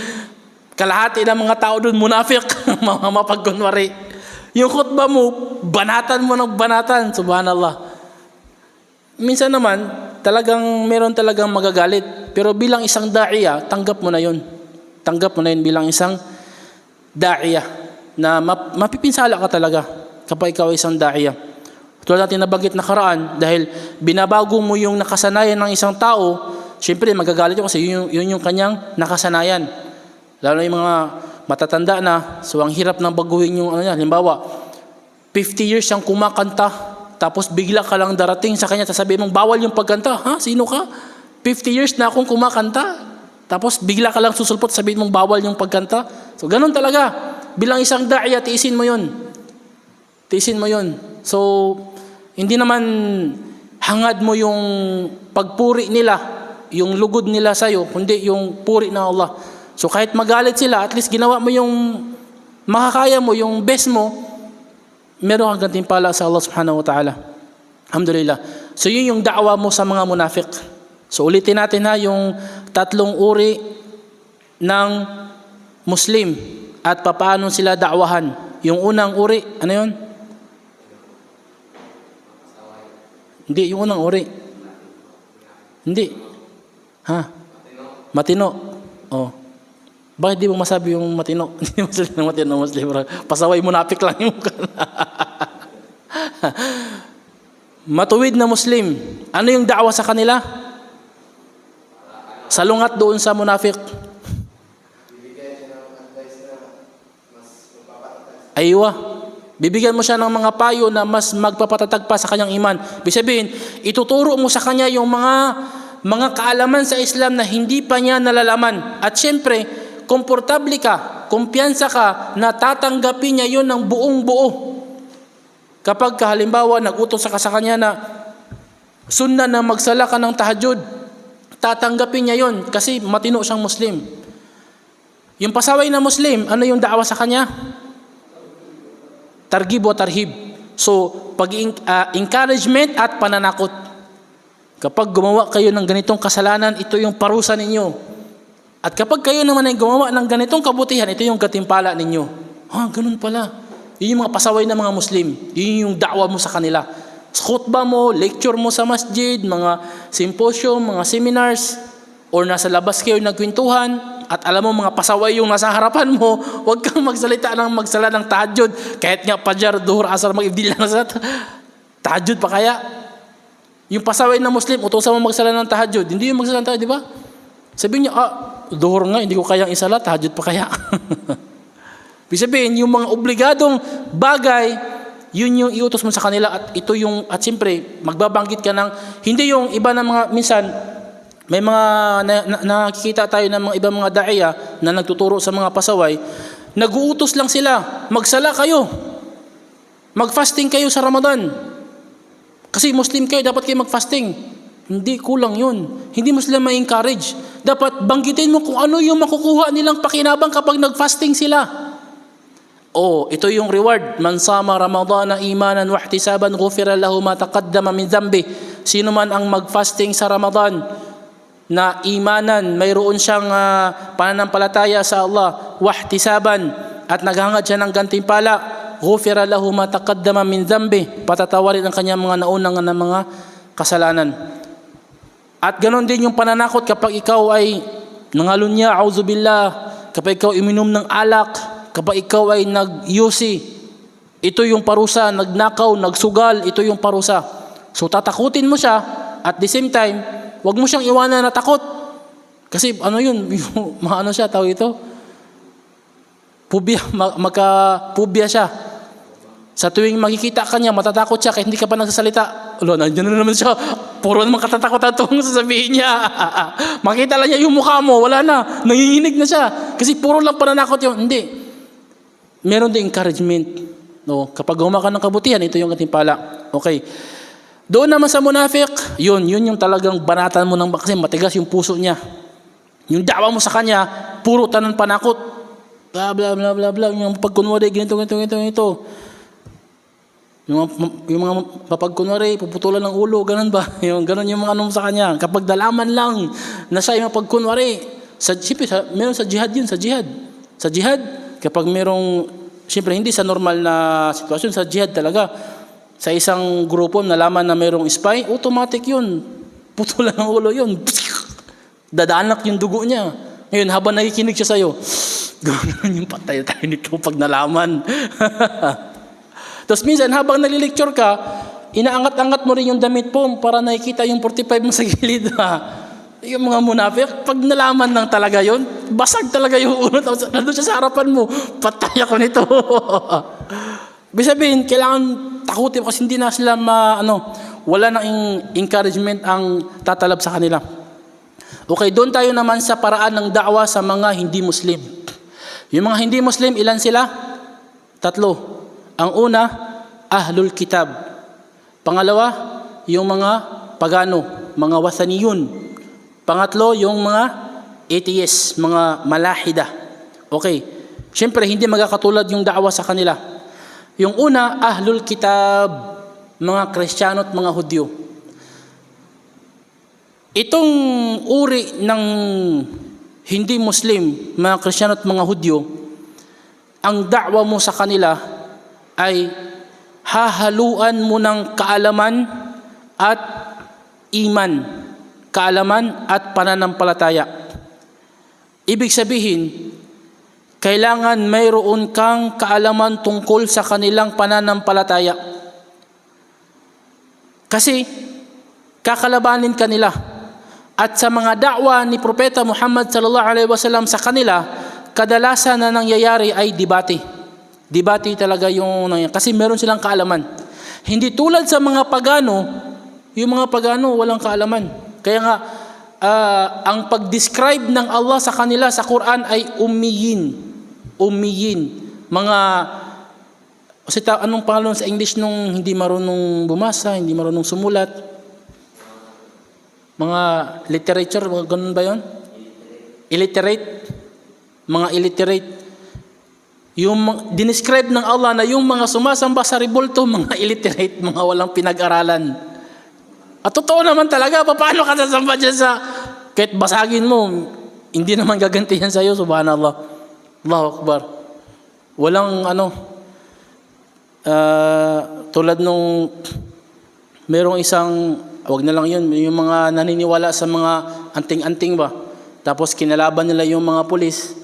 Kalahati ng mga tao doon, munafik, mga mapagkunwari. Yung khutba mo, banatan mo ng banatan, subhanallah. Minsan naman, meron talagang magagalit. Pero bilang isang da'iya, tanggap mo na yun. Tanggap mo na yun bilang isang da'iya. Na mapipinsala ka talaga kapag ikaw ay isang da'iya. Tulad natin nabanggit nakaraan, dahil binabago mo yung nakasanayan ng isang tao, syempre magagalit yun kasi yun yung kanyang nakasanayan. Lalo yung mga matatanda na, so ang hirap nang baguhin yung halimbawa, 50 years siyang kumakanta, tapos bigla ka lang darating sa kanya, sasabihin mong bawal yung pagkanta. Ha? Sino ka? 50 years na akong kumakanta, tapos bigla ka lang susulpot, sabihin mong bawal yung pagkanta. So ganun talaga. Bilang isang da'iya, tiisin mo yun. Tiisin mo yun. So, hindi naman hangad mo yung pagpuri nila, yung lugod nila sa'yo, kundi yung puri ng Allah. So kahit magalit sila, at least ginawa mo yung makakaya mo, yung best mo, meron kang gantimpala sa Allah subhanahu wa ta'ala. Alhamdulillah. So yun yung da'wa mo sa mga munafik. So ulitin natin yung 3 uri ng Muslim at papaano sila da'wahan. Yung unang uri, ano yun? Hindi, yung unang uri. Hindi. Matino. Oh. Bakit di mo masabi yung matino? Hindi mo sabi ng matino Muslim. Pasaway, munafik lang yung matuwid na Muslim. Ano yung da'wa sa kanila? Salungat doon sa munafik. Aywa. Bibigyan mo siya ng mga payo na mas magpapatatag pa sa kanyang iman. Ibig sabihin, ituturo mo sa kanya yung mga kaalaman sa Islam na hindi pa niya nalalaman. At syempre, komportable ka, kumpiyansa ka na tatanggapin niya yun ng buong buo. Kapag halimbawa nag-utos ka sa kanya na sunna na magsala ka ng tahajjud, tatanggapin niya yun kasi matino siyang Muslim. Yung pasaway na Muslim, ano yung da'wa sa kanya? Targhib o tarhib. So, encouragement at pananakot. Kapag gumawa kayo ng ganitong kasalanan, ito yung parusa ninyo. At kapag kayo naman ay gumawa ng ganitong kabutihan, ito yung katimpala ninyo. Ganun pala. Yun yung mga pasaway na mga Muslim. Yun yung da'wa mo sa kanila. Sa khutbah mo, lecture mo sa masjid, mga symposium, mga seminars, or nasa labas kayo nagkwentuhan, at alam mo mga pasaway yung nasa harapan mo, huwag kang magsala ng tahajjud. Kahit nga Fajar, Duhur, Asar, Mag-ibdil lang sa tahajjud pa kaya. Yung pasaway na Muslim, utosan mo magsala ng tahajjud. Hindi yung magsala ng tahajjud, di ba? Sabihin niya, Duhur nga, hindi ko kayang isala, tahajjud pa kaya. Ibig sabihin, yung mga obligadong bagay, yun yung iutos mo sa kanila at siyempre, magbabanggit ka ng, hindi yung iba na mga, minsan, may mga nakikita tayo ng mga ibang mga da'iya na nagtuturo sa mga pasaway, nag-uutos lang sila, magsala kayo, mag-fasting kayo sa Ramadan. Kasi Muslim kayo, dapat kayo mag-fasting. Hindi, kulang yun. Hindi mo sila ma-encourage. Dapat banggitin mo kung ano yung makukuha nilang pakinabang kapag nag-fasting sila. Ito yung reward. Man sama Ramadana imanan wa ihtisaban ghufira lahu ma taqaddama min dhanbi. sino man ang mag-fasting sa Ramadan na imanan, mayroon siyang pananampalataya sa Allah, wahtisaban, at naghangad siya ng gantimpala, ghufira lahu ma taqaddama min dhanbi, patatawarin ang kanyang mga naunang na mga kasalanan. At ganon din yung pananakot kapag ikaw ay nangalunya, auzubillah, kapag ikaw iminom ng alak, kapag ikaw ay nag-yusi, ito yung parusa, nagnakaw, nagsugal, ito yung parusa. So tatakutin mo siya, at the same time, wag mo siyang iwanan na takot. Kasi yung siya, tawag ito, magka-pubya siya. Sa tuwing makikita ka niya, matatakot siya kahit hindi ka pa nagsasalita. Nandiyan na naman siya. Puro naman katatakot itong sasabihin niya. Makita lang niya yung mukha mo, wala na. Nanginginig na siya. Kasi puro lang pananakot yun. Hindi. Meron din encouragement. No? Kapag gumawa ka ng kabutihan, ito yung katimpala. Okay. Doon naman sa munafiq, yun yung talagang banatan mo kasi matigas yung puso niya. Yung dawa mo sa kanya, puro tanan panakot. Bla bla bla bla bla. Yung pagkunwari, ganito. Yung mga papagkunwari, puputulan ng ulo, ganun ba? Ganun yung mga sa kanya. Kapag dalaman lang na siya yung mapagkunwari, meron sa jihad yun, sa jihad. Sa jihad, kapag merong, siyempre hindi sa normal na sitwasyon, sa jihad talaga. Sa isang grupo, nalaman na mayroong spy, automatic yun. Putulan ng ulo yun. Dadaanak yung dugo niya. Ngayon, habang nakikinig siya sa'yo, gano'n yung patay tayo nito pag nalaman. Tapos minsan, habang nalilecture ka, inaangat-angat mo rin yung damit po para nakikita yung 45 mo sa gilid. Yung mga munafik, pag nalaman lang talaga yun, basag talaga yung ulo. Tapos nandun siya sa harapan mo, patay ako nito. Ibig sabihin, kailangan takutin kasi hindi na sila wala nang encouragement ang tatalab sa kanila. Okay, doon tayo naman sa paraan ng da'wa sa mga hindi Muslim. Yung mga hindi Muslim, ilan sila? 3. Ang una, ahlul kitab. Pangalawa, yung mga pagano, mga wathaniyun. Pangatlo, yung mga atheists, mga malahida. Okay, siyempre hindi magkakatulad yung da'wa sa kanila. Yung una, ahlul kitab, mga Kristiyano at mga Hudyo. Itong uri ng hindi Muslim, mga Kristiyano at mga Hudyo, ang da'wa mo sa kanila ay hahaluan mo ng kaalaman at iman, kaalaman at pananampalataya. Ibig sabihin, kailangan mayroon kang kaalaman tungkol sa kanilang pananampalataya. Kasi kakalabanin kanila. At sa mga da'wa ni Propeta Muhammad sallallahu alaihi wasallam sa kanila, kadalasan na nangyayari ay debate. Debate talaga yung nangyayari. Kasi meron silang kaalaman. Hindi tulad sa mga pagano, yung mga pagano walang kaalaman. Kaya nga, ang pag-describe ng Allah sa kanila sa Quran ay ummiyin. Mga, anong pangalan sa English nung hindi marunong bumasa, hindi marunong sumulat? Mga literature, ganun ba yun? Illiterate? Mga illiterate. Yung dinescribe ng Allah na yung mga sumasamba sa rebulto, mga illiterate, mga walang pinag-aralan. At totoo naman talaga, paano ka sasamba dyan sa, kahit basagin mo, hindi naman gagantihan sa'yo, subhanallah. Allahu Akbar. Walang tulad nung merong isang, wag na lang yun, yung mga naniniwala sa mga anting-anting ba. Tapos kinalaban nila yung mga pulis,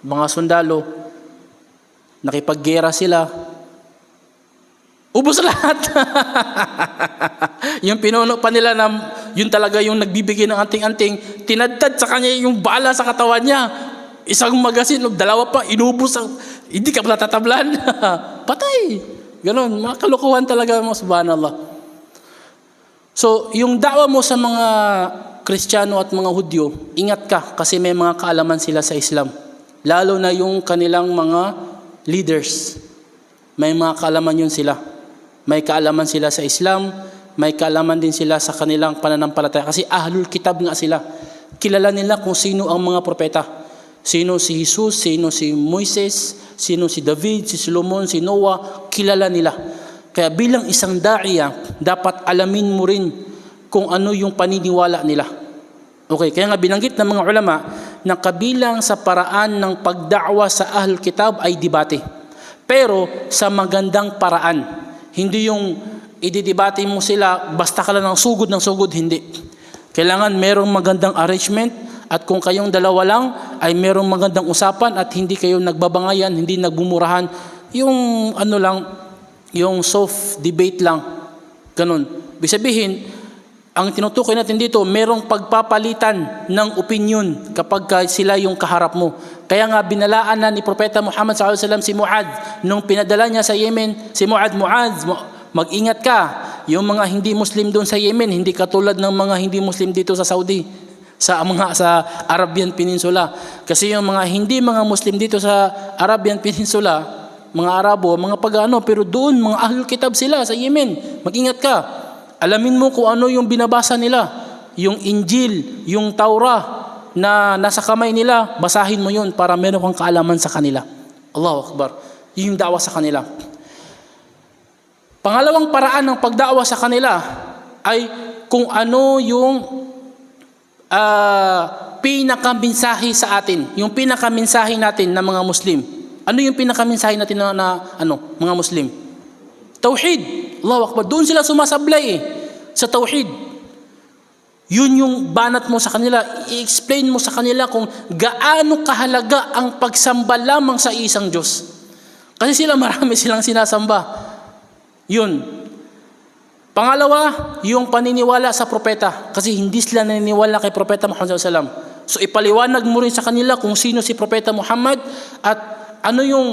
mga sundalo, nakipaggera sila. Ubos lahat. Yung pinuno pa nila na yun talaga yung nagbibigay ng anting-anting, tinadtad sa kanya yung bala sa katawan niya. Isang magasin, dalawa pa, inubos. Hindi ka pala tatablan. Patay. Ganon, mga kalukuhan talaga mo, subhanallah. So, yung da'wa mo sa mga Kristiyano at mga Hudyo, ingat ka kasi may mga kaalaman sila sa Islam. Lalo na yung kanilang mga leaders. May mga kaalaman yun sila. May kaalaman sila sa Islam, may kaalaman din sila sa kanilang pananampalataya. Kasi ahlul kitab nga sila. Kilala nila kung sino ang mga propeta. Sino si Jesus, sino si Moises, sino si David, si Solomon, si Noah, kilala nila. Kaya bilang isang da'iya, dapat alamin mo rin kung ano yung paniniwala nila. Okay, kaya nga binanggit ng mga ulama na kabilang sa paraan ng pagda'wa sa Ahlul Kitab ay debate. Pero sa magandang paraan. Hindi yung ididebate mo sila basta ka lang ng sugod, hindi. Kailangan merong magandang arrangement at kung kayong dalawa lang ay merong magandang usapan at hindi kayo nagbabangayan, hindi nagbumurahan. Yung ano lang, yung soft debate lang. Ganun. Ibig sabihin, ang tinutukoy natin dito, merong pagpapalitan ng opinion kapag sila yung kaharap mo. Kaya nga binalaan na ni Propeta Muhammad SAW si Mu'adh nung pinadala niya sa Yemen, si Mu'adh, mag-ingat ka. Yung mga hindi Muslim doon sa Yemen, hindi katulad ng mga hindi Muslim dito sa Saudi, sa Arabian Peninsula. Kasi yung mga Muslim dito sa Arabian Peninsula, mga Arabo, mga pagano, pero doon mga Ahlul Kitab sila sa Yemen. Mag-ingat ka. Alamin mo kung ano yung binabasa nila. Yung Injil, yung Taurah na nasa kamay nila, basahin mo yun para meron kang kaalaman sa kanila. Allahu Akbar. Yung da'wa sa kanila. Pangalawang paraan ng pagda'wa sa kanila ay kung ano yung pinakaminsahe sa atin. Yung pinakaminsahe natin na mga Muslim. Ano yung pinakaminsahe natin na mga Muslim? Tauhid. Allahu Akbar. Doon sila sumasablay sa tauhid. Yun yung banat mo sa kanila. I-explain mo sa kanila kung gaano kahalaga ang pagsamba lamang sa isang Diyos. Kasi marami silang sinasamba. Yun. Pangalawa, yung paniniwala sa propeta. Kasi hindi sila naniniwala kay Propeta Muhammad SAW. So ipaliwanag mo rin sa kanila kung sino si Propeta Muhammad at ano yung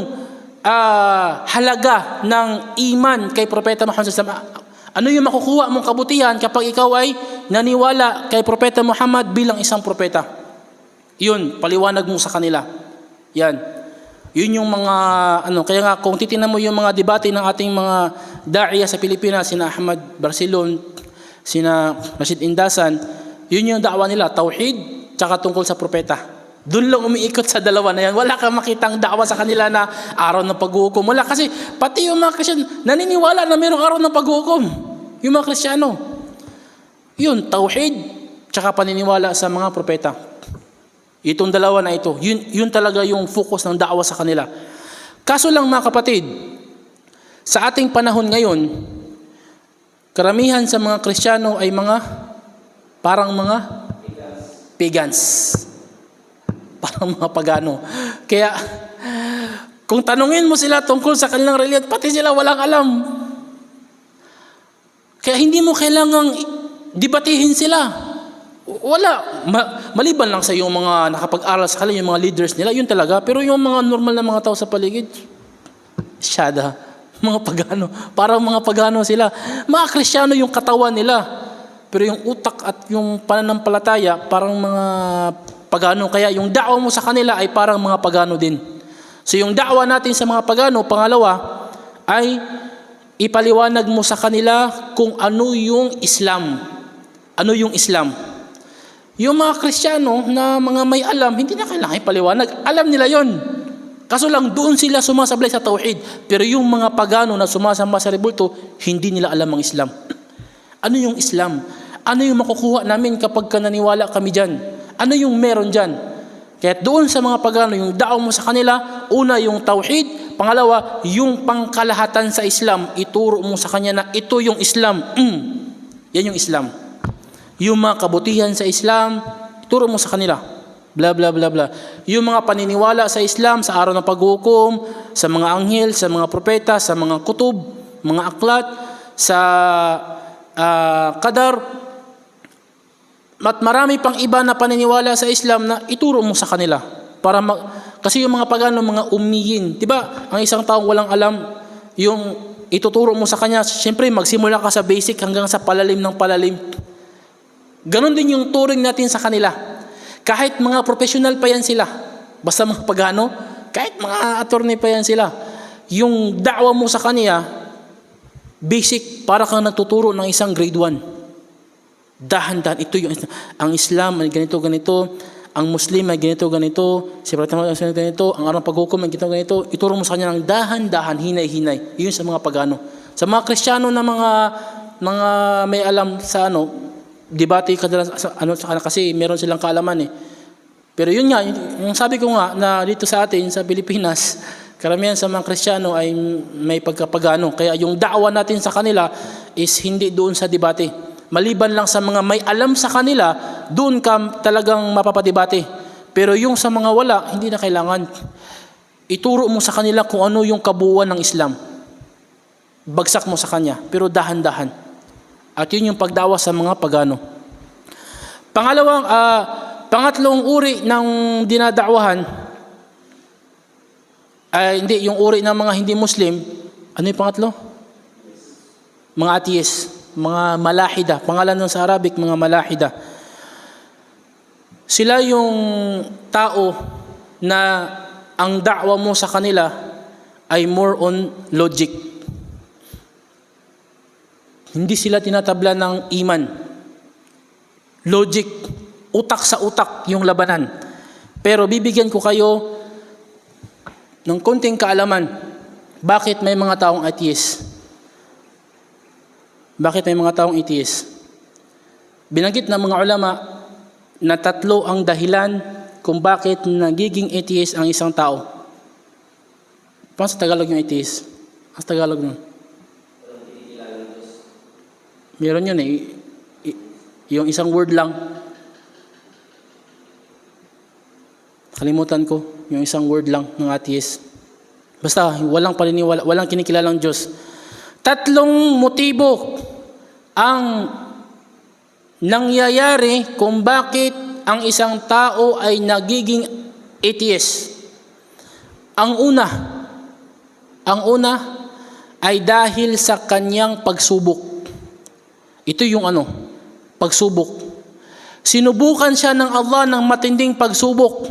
halaga ng iman kay Propeta Muhammad SAW. Ano yung makukuha mong kabutihan kapag ikaw ay naniwala kay Propeta Muhammad bilang isang propeta. Yun, paliwanag mo sa kanila. Yan. Yun yung mga kaya nga kung titingnan mo yung mga debate ng ating mga da'iya sa Pilipinas, sina Ahmad Barcelon, sina Rashid Indasan, yun yung da'wa nila, tauhid tsaka tungkol sa propeta. Doon lang umiikot sa dalawa na yan. Wala kang makitang da'wa sa kanila na araw ng paghuhukom. Wala, kasi pati yung mga Kristiyan naniniwala na mayroong araw ng paghuhukom. Yung mga Kristiyano. Yun, tauhid tsaka paniniwala sa mga propeta. Itong dalawa na ito, yun talaga yung focus ng da'wa sa kanila. Kaso lang mga kapatid, sa ating panahon ngayon, karamihan sa mga Kristiyano ay parang mga pagans. Parang mga pagano. Kaya, kung tanungin mo sila tungkol sa kanilang reliyon, pati sila walang alam. Kaya hindi mo kailangang debatihin sila. Wala. Maliban lang sa yung mga nakapag-aral sa kanila, yung mga leaders nila, yun talaga. Pero yung mga normal na mga tao sa paligid, syada. Mga pagano. Parang mga pagano sila. Mga Kristiyano yung katawan nila. Pero yung utak at yung pananampalataya, parang mga pagano. Kaya yung da'wa mo sa kanila ay parang mga pagano din. So yung da'wa natin sa mga pagano, pangalawa, ay ipaliwanag mo sa kanila kung ano yung Islam. Ano yung Islam? Yung mga Kristiyano na mga may alam, hindi na kailangan ipaliwanag. Alam nila yon. Kaso lang doon sila sumasablay sa tauhid. Pero yung mga pagano na sumasamba sa rebulto, hindi nila alam ang Islam. Ano yung Islam? Ano yung makukuha namin kapag naniwala kami dyan? Ano yung meron dyan? Kaya doon sa mga pagano, yung da'wa mo sa kanila, una yung tauhid, pangalawa, yung pangkalahatan sa Islam, ituro mo sa kanya na ito yung Islam. Yan yung Islam. Yung mga kabutihan sa Islam, ituro mo sa kanila. Bla bla bla bla. Yung mga paniniwala sa Islam, sa araw ng paghukom, sa mga anghel, sa mga propeta, sa mga kutub, mga aklat, sa qadar, at marami pang iba na paniniwala sa Islam na ituro mo sa kanila. Kasi yung mga pagano, mga ummiyin, diba? Ang isang taong walang alam, yung ituturo mo sa kanya, siyempre magsimula ka sa basic hanggang sa palalim ng palalim. Ganon din yung turing natin sa kanila. Kahit mga professional pa yan sila, basta mga pagano, kahit mga attorney pa yan sila, yung da'wa mo sa kanya, basic, para kang nagtuturo ng isang grade 1. Dahan-dahan, ito yung ang Islam ay ganito, ang Muslim ay ganito, si Propeta ay ganito, ang araw ng paghukom ay ganito, ituro mo sa kanya ng dahan-dahan, hinay-hinay. Yun sa mga pagano. Sa mga Kristiyano na mga may alam sa debate kadalas kasi meron silang kaalaman eh. Pero yun nga, yung sabi ko nga na dito sa atin sa Pilipinas, karamihan sa mga Kristiyano ay may pagkapagano. Kaya yung da'wa natin sa kanila is hindi doon sa debate. Maliban lang sa mga may alam sa kanila, doon ka talagang mapapadebate. Pero yung sa mga wala, hindi na kailangan. Ituro mo sa kanila kung ano yung kabuuan ng Islam. Bagsak mo sa kanya, pero dahan-dahan. At yun yung pagdawa sa mga pagano. Pangatlong uri ng dinadakwahan, hindi, yung uri ng mga hindi Muslim, ano yung pangatlo? Mga atheist, mga malahida, pangalan nun sa Arabic, mga malahida. Sila yung tao na ang da'wa mo sa kanila ay more on logic. Hindi sila tinatabla ng iman. Logic, utak sa utak yung labanan. Pero bibigyan ko kayo ng konting kaalaman. Bakit may mga taong atheist? Bakit may mga taong atheist? Binanggit ng mga ulama na 3 ang dahilan kung bakit nagiging atheist ang isang tao. Paano sa Tagalog yung atheist? Ang Tagalog nun? Meron yun eh. Yung isang word lang. Kalimutan ko yung isang word lang ng atheist. Basta walang paniniwala, walang kinikilalang Diyos. 3 motibo ang nangyayari kung bakit ang isang tao ay nagiging atheist. Ang una ay dahil sa kanyang pagsubok. Ito yung pagsubok. Sinubukan siya ng Allah ng matinding pagsubok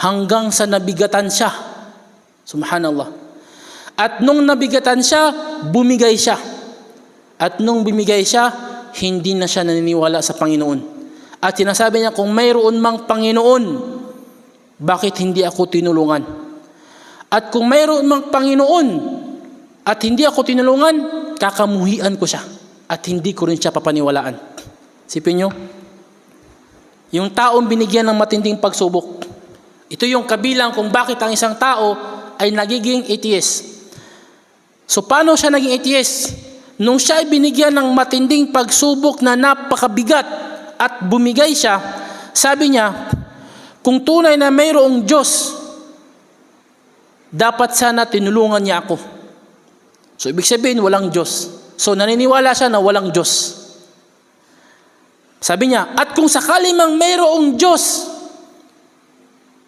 hanggang sa nabigatan siya. Subhanallah. At nung nabigatan siya, bumigay siya. At nung bumigay siya, hindi na siya naniniwala sa Panginoon. At sinasabi niya, kung mayroon mang Panginoon, bakit hindi ako tinulungan? At kung mayroon mang Panginoon at hindi ako tinulungan, kakamuhian ko siya. At hindi ko rin siya papaniwalaan. Sipin nyo, yung taong binigyan ng matinding pagsubok, ito yung kabilang kung bakit ang isang tao ay nagiging atheist. So paano siya naging atheist? Nung siya ay binigyan ng matinding pagsubok na napakabigat at bumigay siya, sabi niya, kung tunay na mayroong Diyos, dapat sana tinulungan niya ako. So ibig sabihin, walang Diyos. So naniniwala siya na walang Diyos. Sabi niya, at kung sakali mang mayroong Diyos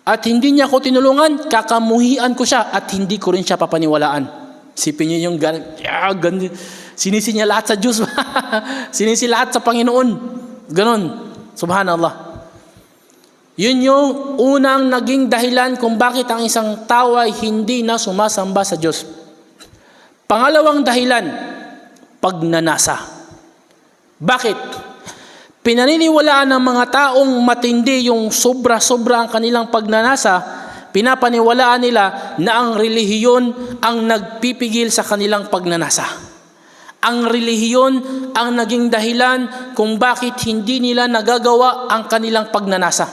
at hindi niya ako tinulungan, kakamuhian ko siya at hindi ko rin siya papaniwalaan. Sipin niyo yung sinisi niya lahat sa Diyos. Sinisi lahat sa Panginoon. Ganon. Subhanallah. Yun yung unang naging dahilan kung bakit ang isang tao ay hindi na sumasamba sa Diyos. Pangalawang dahilan, pagnanasa. Bakit? Pinaniniwalaan ng mga taong matindi yung sobra-sobra ang kanilang pagnanasa, pinapaniwalaan nila na ang relihiyon ang nagpipigil sa kanilang pagnanasa. Ang relihiyon ang naging dahilan kung bakit hindi nila nagagawa ang kanilang pagnanasa.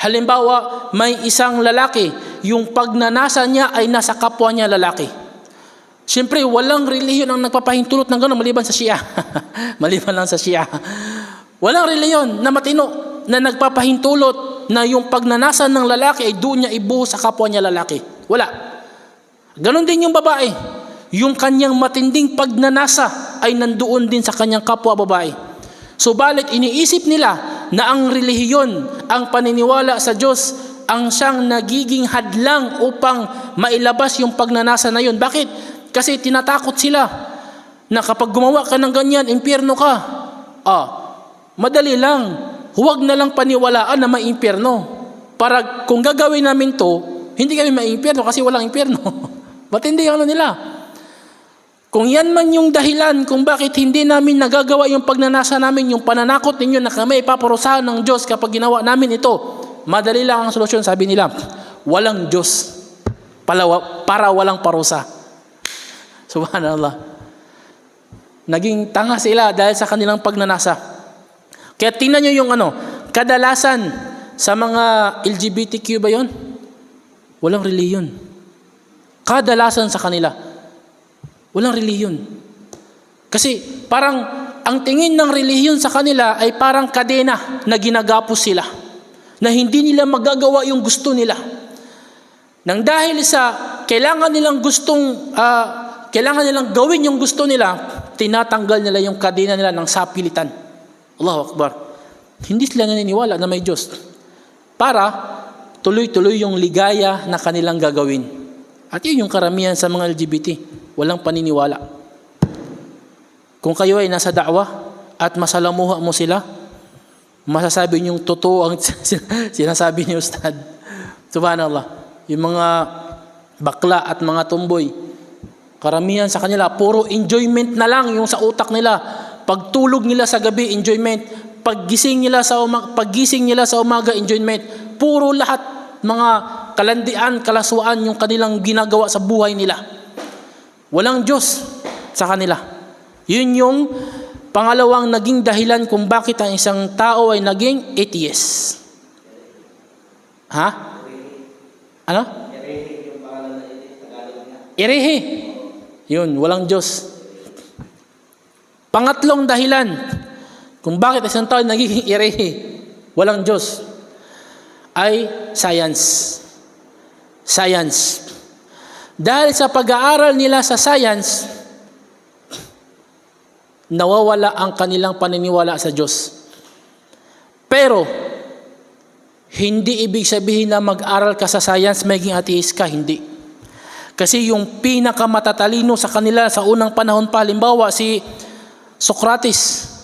Halimbawa, may isang lalaki, yung pagnanasa niya ay nasa kapwa niya lalaki. Siyempre, walang relihiyon ang nagpapahintulot ng gano'n maliban sa Shia. Maliban lang sa Shia. Walang relihiyon na matino na nagpapahintulot na yung pagnanasa ng lalaki ay doon niya ibuhos sa kapwa niya lalaki. Wala. Ganon din yung babae. Yung kanyang matinding pagnanasa ay nandoon din sa kanyang kapwa babae. Subalit iniisip nila na ang relihiyon, ang paniniwala sa Diyos, ang siyang nagiging hadlang upang mailabas yung pagnanasa na yun. Bakit? Kasi tinatakot sila na kapag gumawa ka ng ganyan, impyerno ka. Madali lang. Huwag na lang paniwalaan na may impyerno. Para kung gagawin namin to, hindi kami may impyerno kasi walang impyerno. Ba't hindi nila? Kung yan man yung dahilan kung bakit hindi namin nagagawa yung pagnanasa namin, yung pananakot ninyo na kami ipaparusahan ng Diyos kapag ginawa namin ito, madali lang ang solusyon, sabi nila. Walang Diyos para walang parusa. Subhanallah. Naging tanga sila dahil sa kanilang pagnanasa. Kaya tingnan nyo yung kadalasan sa mga LGBTQ ba yon? Walang reliyon. Kadalasan sa kanila, walang reliyon. Kasi parang ang tingin ng reliyon sa kanila ay parang kadena na ginagapos sila, na hindi nila magagawa yung gusto nila. Nang dahil sa kailangan nilang gawin yung gusto nila, tinatanggal nila yung kadena nila ng sapilitan. Allahu Akbar. Hindi sila naniniwala na may Diyos para tuloy-tuloy yung ligaya na kanilang gagawin. At yun yung karamihan sa mga LGBT. Walang paniniwala. Kung kayo ay nasa da'wah at masalamuha mo sila, masasabi niyong totoo ang sinasabi ni Ustad. Subhanallah. Yung mga bakla at mga tumboy, karamihan sa kanila, puro enjoyment na lang yung sa utak nila. Pagtulog nila sa gabi, enjoyment. Paggising nila sa umaga, enjoyment. Puro lahat mga kalandian, kalaswaan yung kanilang ginagawa sa buhay nila. Walang Diyos sa kanila. Yun yung pangalawang naging dahilan kung bakit ang isang tao ay naging atheist. Ha? Ano? Erehe. Yun, walang Diyos. Pangatlong dahilan kung bakit isang tao nagiging erehe, walang Diyos, ay science. Science. Dahil sa pag-aaral nila sa science, nawawala ang kanilang paniniwala sa Diyos. Pero, hindi ibig sabihin na mag-aral ka sa science, maging atheist ka, hindi. Kasi yung pinakamatatalino sa kanila sa unang panahon pa, halimbawa si Socrates,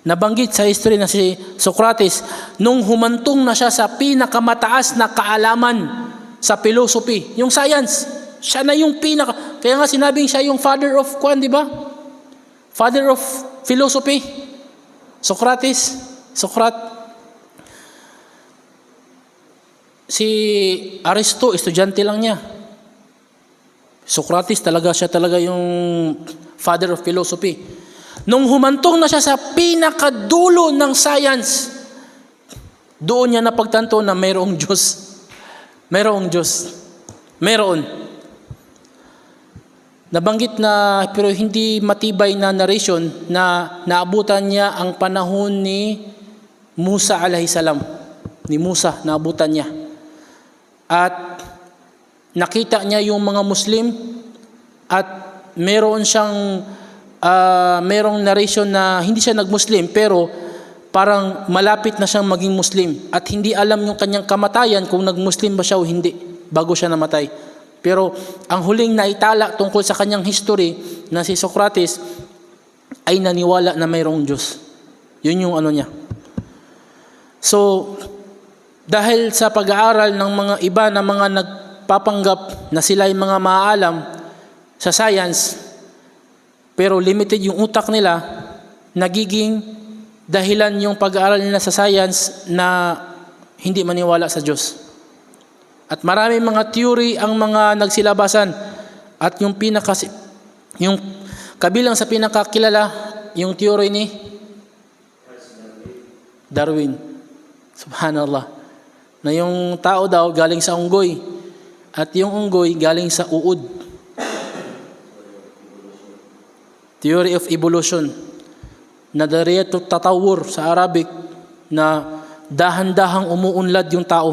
nabanggit sa history na si Socrates, nung humantong na siya sa pinakamataas na kaalaman sa philosophy, yung science, siya na yung kaya nga sinabing siya yung father of di ba? Father of philosophy. Socrates. Si Aristo, estudyante lang niya. Socrates siya talaga yung father of philosophy. Nung humantong na siya sa pinakadulo ng science, doon niya napagtanto na mayroong Diyos. Mayroong Diyos. Mayroon. Nabanggit na, pero hindi matibay na narration, na naabutan niya ang panahon ni Musa alayhi salam. Ni Musa, naabutan niya. At nakita niya yung mga Muslim at meron siyang merong narration na hindi siya nag-Muslim pero parang malapit na siyang maging Muslim at hindi alam yung kanyang kamatayan kung nag-Muslim ba siya o hindi bago siya namatay. Pero ang huling naitala tungkol sa kanyang history na si Socrates ay naniwala na mayroong Diyos. Yun yung niya. So, dahil sa pag-aaral ng mga iba na mga nagpapanggap na sila ay mga maaalam sa science, pero limited yung utak nila, nagiging dahilan yung pag-aaral nila sa science na hindi maniwala sa Diyos. At marami mga theory ang mga nagsilabasan at yung kabilang sa pinakakilala, yung theory ni Darwin. Subhanallah. Na yung tao daw galing sa unggoy at yung unggoy galing sa uod. Theory of evolution. Nadariyatut tatawur sa Arabic na dahan-dahang umuunlad yung tao.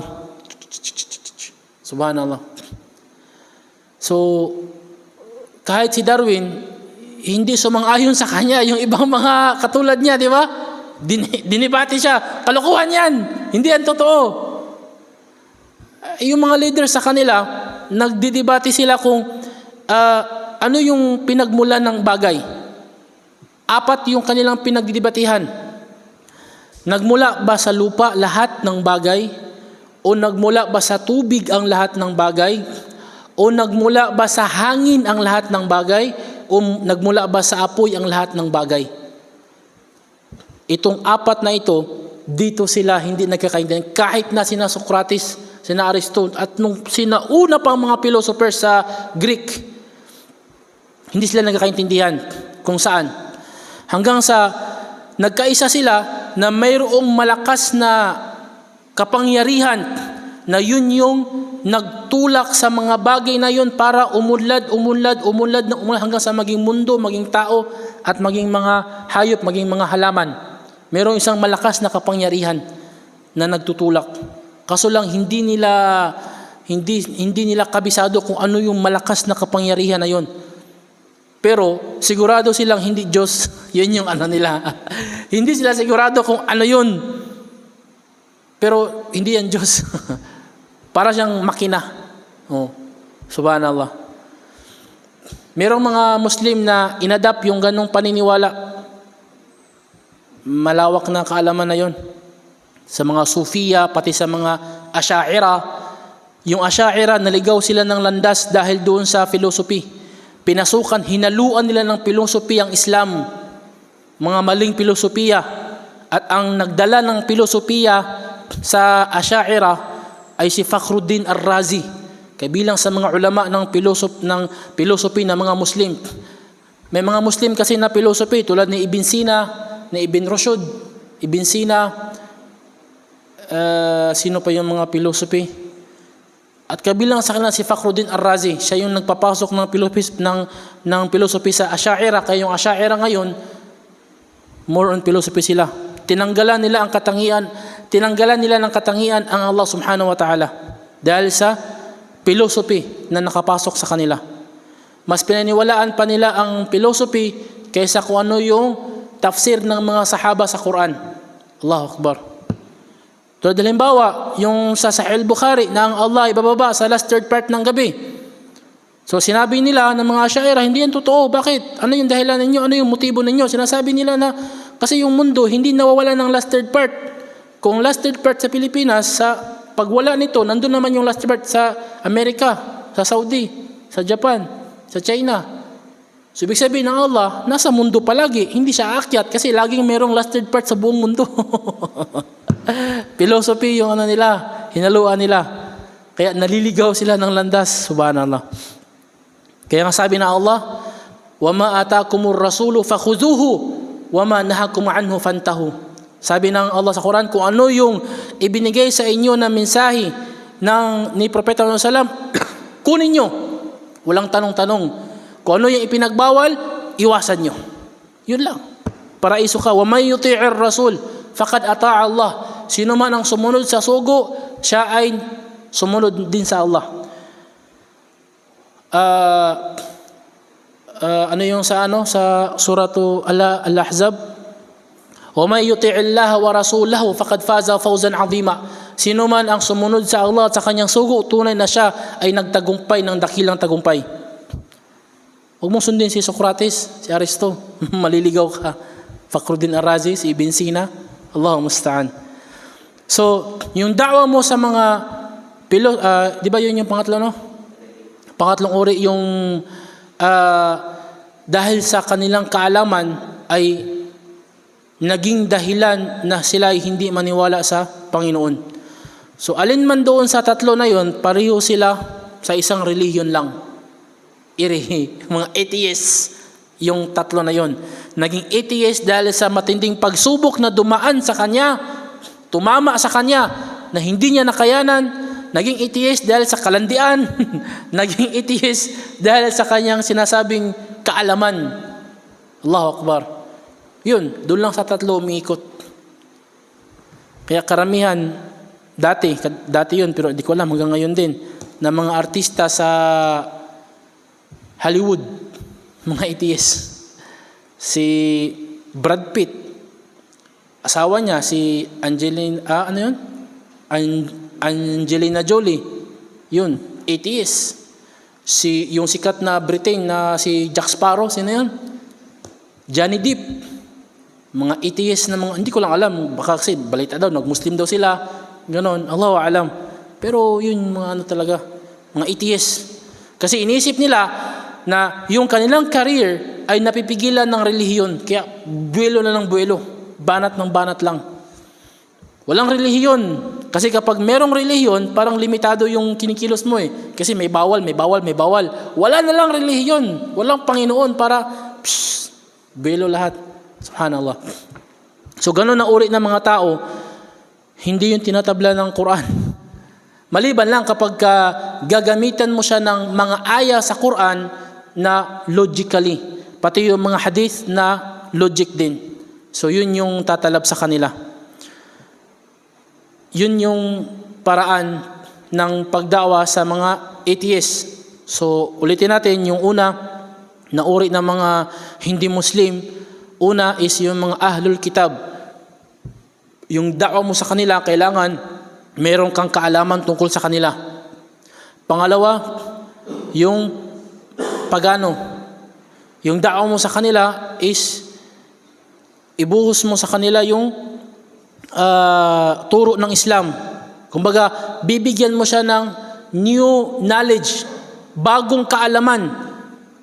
Subhanallah. So, kahit si Darwin, hindi sumang-ayon sa kanya yung ibang mga katulad niya, di ba? Dinibati siya. Kalokohan yan. Hindi yan totoo. Yung mga leaders sa kanila, nagdidebate sila kung ano yung pinagmulan ng bagay. 4 yung kanilang pinagdidebatihan. Nagmula ba sa lupa lahat ng bagay? O nagmula ba sa tubig ang lahat ng bagay? O nagmula ba sa hangin ang lahat ng bagay? O nagmula ba sa apoy ang lahat ng bagay? Itong 4 na ito, dito sila hindi nagkakaintindihan. Kahit na sina Socrates, sina Aristotle, at nung sinauna pang mga philosophers sa Greek, hindi sila nagkakaintindihan kung saan. Hanggang sa nagkaisa sila na mayroong malakas na kapangyarihan na yun yung nagtulak sa mga bagay na yun para umunlad hanggang sa maging mundo, maging tao, at maging mga hayop, maging mga halaman. Mayroong isang malakas na kapangyarihan na nagtutulak. Kaso lang hindi nila kabisado kung ano yung malakas na kapangyarihan na yun. Pero sigurado silang hindi Diyos. Yun yung ano nila. Hindi sila sigurado kung ano yun. Pero hindi yan Diyos. Para siyang makina. Oh, subhanallah. Merong mga Muslim na inadapt yung ganong paniniwala. Malawak na kaalaman na yun. Sa mga Sufiya, pati sa mga Asy'ariyya. Yung Asy'ariyya, naligaw sila ng landas dahil doon sa philosophy. Pinasukan, hinaluan nila ng pilosopi ang Islam, mga maling pilosopiya. At ang nagdala ng pilosopiya sa Asy'ariyya ay si Fakhruddin Ar-Razi, kabilang sa mga ulama ng pilosopi ng mga Muslim. May mga Muslim kasi na pilosopi tulad ni Ibn Sina, ni Ibn Rushd, Ibn Sina, sino pa yung mga pilosopi? At kabilang sa kanila si Fakhruddin Ar-Razi, siya yung nagpapasok ng pilosopi sa Asy'ariyya. Kaya yung Asy'ariyya ngayon, more on philosophy sila. Tinanggalan nila ng katangian ang Allah subhanahu wa ta'ala dahil sa philosophy na nakapasok sa kanila. Mas pinaniwalaan pa nila ang philosophy kaysa kung ano yung tafsir ng mga sahaba sa Quran. Allahu Akbar. Tulad halimbawa, yung sa Sahih Bukhari na ang Allah ibababa sa last third part ng gabi. So sinabi nila ng mga Asy'ariyya, hindi yan totoo. Bakit? Ano yung dahilan ninyo? Ano yung motibo ninyo? Sinasabi nila na kasi yung mundo hindi nawawala ng last third part. Kung last third part sa Pilipinas, sa pagwala nito, nandun naman yung last third part sa Amerika, sa Saudi, sa Japan, sa China. So ibig sabihin ng Allah, nasa mundo palagi. Hindi siya aakyat kasi laging merong last third part sa buong mundo. Philosophy yung ano nila, hinaluan nila. Kaya naliligaw sila ng landas, subhanallah. Kaya nga sabi na Allah, وَمَا آتَاكُمُ الرَّسُولُ فَخُذُوهُ وَمَا نَهَاكُمْ عَنْهُ فَانْتَهُوا. Sabi ng Allah sa Quran, kung ano yung ibinigay sa inyo na mensahe ni Propeta Muhammad SAW, kunin nyo. Walang tanong-tanong. Kung ano yung ipinagbawal, iwasan nyo. Yun lang. Paraiso ka. وَمَنْ يُطِعِ الرَّسُولُ فَقَدْ أَطَاعَ اللَّهِ. Sino man ang sumunod sa sugo, siya ay sumunod din sa Allah. Ano yung sa suratu Al-Ahzab? وَمَنْ يُطِعِ اللَّهَ وَرَسُولَهُ فَقَدْ فَازَ فَوْزًا عَظِيمًا. Sino man ang sumunod sa Allah at sa kanyang sugo, tunay na siya ay nagtagumpay ng dakilang tagumpay. Huwag mong sundin si Socrates, si Aristo. Maliligaw ka. Fakhruddin Ar-Razi, si Ibn Sina. Allahu musta'an. So, yung da'wa mo sa mga di ba yun yung pangatlo, no? Pangatlong uri yung dahil sa kanilang kaalaman ay naging dahilan na sila ay hindi maniwala sa Panginoon. So, alin man doon sa tatlo na yun, pareho sila sa isang relihiyon lang. Mga atheists, yung tatlo na yun. Naging atheist dahil sa matinding pagsubok na dumaan sa kanya, tumama sa kanya, na hindi niya nakayanan. Naging atheist dahil sa kalandian. Naging atheist dahil sa kanyang sinasabing kaalaman. Allahu Akbar. Yun, doon lang sa tatlo umiikot. Kaya karamihan, dati yun, pero di ko alam hanggang ngayon din, na mga artista sa Hollywood, mga atheist. Si Brad Pitt, asawa niya si Angelina Jolie, yun, atheist. Yung sikat na Britain na si Jack Sparrow, sino yun? Johnny Depp, mga atheist na mga, hindi ko lang alam, baka kasi balita daw, nag-Muslim daw sila, ganon, Allahu a'lam. Pero yun, mga talaga, mga atheist. Kasi inisip nila na yung kanilang career ay napipigilan ng relihiyon. Kaya buwelo na ng buwelo. Banat ng banat lang. Walang relihiyon. Kasi kapag merong relihiyon, parang limitado yung kinikilos mo eh. Kasi may bawal. Wala na lang relihiyon. Walang Panginoon para buwelo lahat. Subhanallah. So ganun na uri ng mga tao, hindi yung tinatabla ng Quran. Maliban lang kapag gagamitan mo siya ng mga aya sa Quran na logically, pati yung mga hadith na logic din. So yun yung tatalab sa kanila. Yun yung paraan ng pagdawa sa mga atheists. So ulitin natin yung una na uri ng mga hindi Muslim. Una is yung mga ahlul kitab. Yung da'wa mo sa kanila, kailangan meron kang kaalaman tungkol sa kanila. Pangalawa, yung pagano. Yung da'wa mo sa kanila is ibuhos mo sa kanila yung turo ng Islam. Kumbaga, bibigyan mo siya ng new knowledge, bagong kaalaman.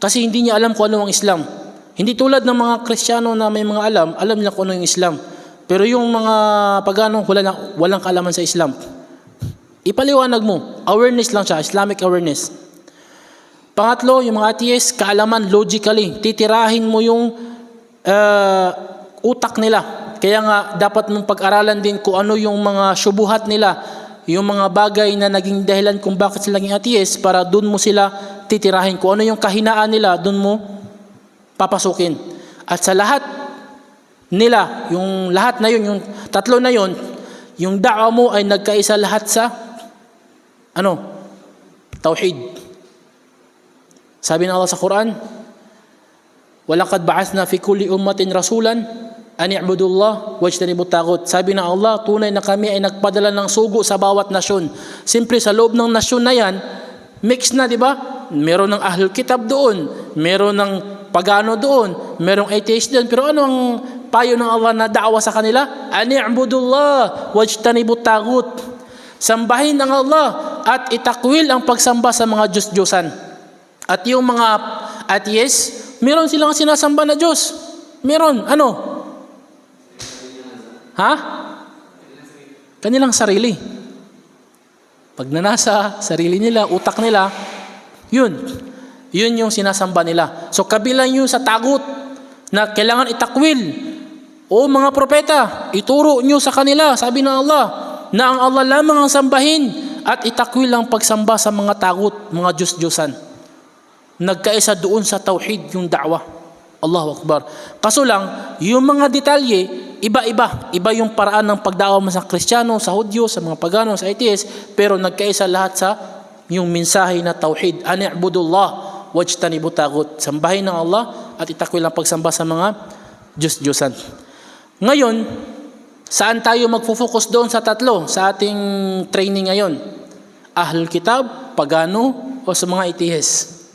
Kasi hindi niya alam kung ano ang Islam. Hindi tulad ng mga Kristiyano na may mga alam nila kung ano yung Islam. Pero yung mga pagano, walang kaalaman sa Islam. Ipaliwanag mo, awareness lang siya, Islamic awareness. Pangatlo, yung mga atheists, kaalaman logically. Titirahin mo yung utak nila. Kaya nga, dapat mong pag-aralan din kung ano yung mga syubuhat nila, yung mga bagay na naging dahilan kung bakit sila naging atheist, para dun mo sila titirahin. Kung ano yung kahinaan nila, dun mo papasukin. At sa lahat nila, yung lahat na yun, yung tatlo na yun, yung da'wa mo ay nagkaisa lahat sa tauhid. Sabi ng Allah sa Quran, walaqad ba'athna fi kulli ummatin rasulan an i'budullah wajtanibut taghut. Sabi ng Allah, tunay na kami ay nagpadala ng sugo sa bawat nasyon. Siyempre sa loob ng nasyon na yan, mix na, di ba? Meron ng ahlul kitab doon, meron ng pagano doon, merong atheist doon. Pero ano ang payo ng Allah na da'wa sa kanila? An i'budullah wajtanibut taghut. Sambahin ng Allah at itakwil ang pagsamba sa mga Diyos-Diyosan. At yung mga atheists, meron silang sinasamba na Diyos. Meron, Kanilang sarili. Pag nanasa sarili nila, utak nila, yun yung sinasamba nila. So kabilang yun sa tagut na kailangan itakwil. O mga propeta, ituro nyo sa kanila, sabi ng Allah, na ang Allah lamang ang sambahin at itakwil ang pagsamba sa mga tagut, mga Diyos-Diyosan. Nagkaisa doon sa tauhid yung da'wa. Allahu Akbar. Kaso lang, yung mga detalye, iba-iba. Iba yung paraan ng pagdawa mo sa Kristiyano, sa Hudyo, sa mga pagano, sa atheist, pero nagkaisa lahat sa yung mensahe na tauhid. An i'budullah wajtanibut taghut. Sambahin ng Allah at itakwil ang pagsamba sa mga Diyos-Diyosan. Ngayon, saan tayo magfo-focus doon sa tatlo sa ating training ngayon? Ahlul Kitab, pagano, o sa mga atheist?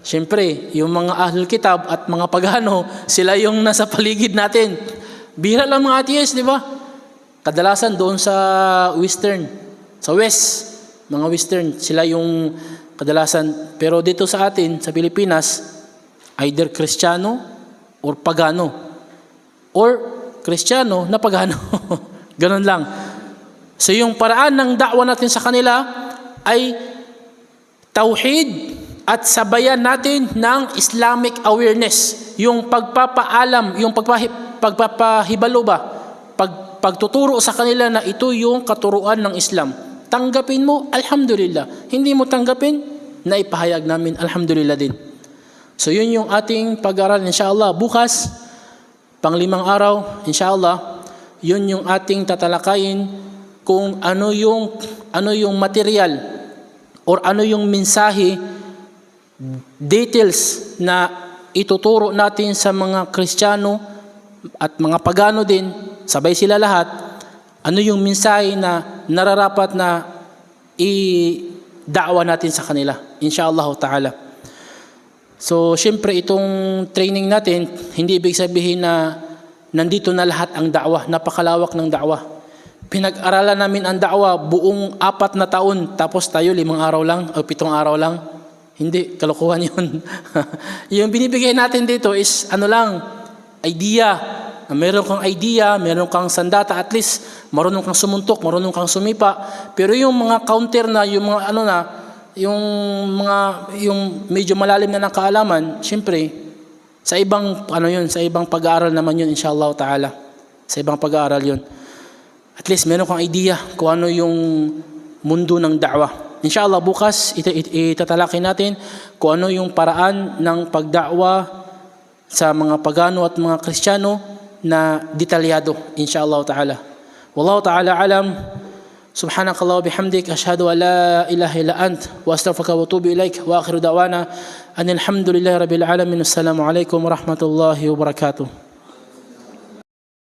Siyempre, yung mga ahlul kitab at mga pagano, sila yung nasa paligid natin. Bihira lang mga atheist, di ba? Kadalasan doon sa western, sa west, mga western, sila yung kadalasan. Pero dito sa atin, sa Pilipinas, either Kristiyano or pagano. Or Kristiyano na pagano. Ganun lang. So yung paraan ng da'wa natin sa kanila ay tauhid at sabayan natin ng Islamic awareness. Yung pagpapaalam, yung pagpapahibalo ba, pagtuturo sa kanila na ito yung katuruan ng Islam. Tanggapin mo, alhamdulillah. Hindi mo tanggapin, na ipahayag namin, alhamdulillah din. So yun yung ating pag-aaral, inshallah. Bukas, pang-5 araw, inshallah, yun yung ating tatalakayin kung ano yung material or ano yung mensahe, details na ituturo natin sa mga Kristiyano at mga pagano din, sabay sila lahat, ano yung mensahe na nararapat na i-da'wa natin sa kanila, inshallah ta'ala. So, syempre itong training natin, hindi ibig sabihin na nandito na lahat ang da'wa, napakalawak ng da'wa. Pinag-aralan namin ang da'wa buong 4 na taon, tapos tayo 5 araw lang o 7 araw lang. Hindi, kalokohan yun. Yung binibigay natin dito is idea. Meron kang idea, meron kang sandata, at least marunong kang sumuntok, marunong kang sumipa. Pero yung mga counter na, yung mga yung medyo malalim na ng kaalaman, syempre, Sa ibang sa ibang pag-aaral naman yun, inshallah ta'ala. Sa ibang pag-aaral yun. At least meron kang idea kung ano yung mundo ng da'wah. Inshallah bukas itatalakay natin kung ano yung paraan ng pagda'wa sa mga pagano at mga Kristiyano na detalyado, inshallah ta'ala. Wallahu ta'ala alam. Subhanakallah wa bihamdik, ashhadu an la ilaha illa ant, wa astaghfiruka wa atubu ilaik, wa akhiru da'wana anil hamdulillahi rabbil alamin. Assalamu alaikum warahmatullahi wabarakatuh.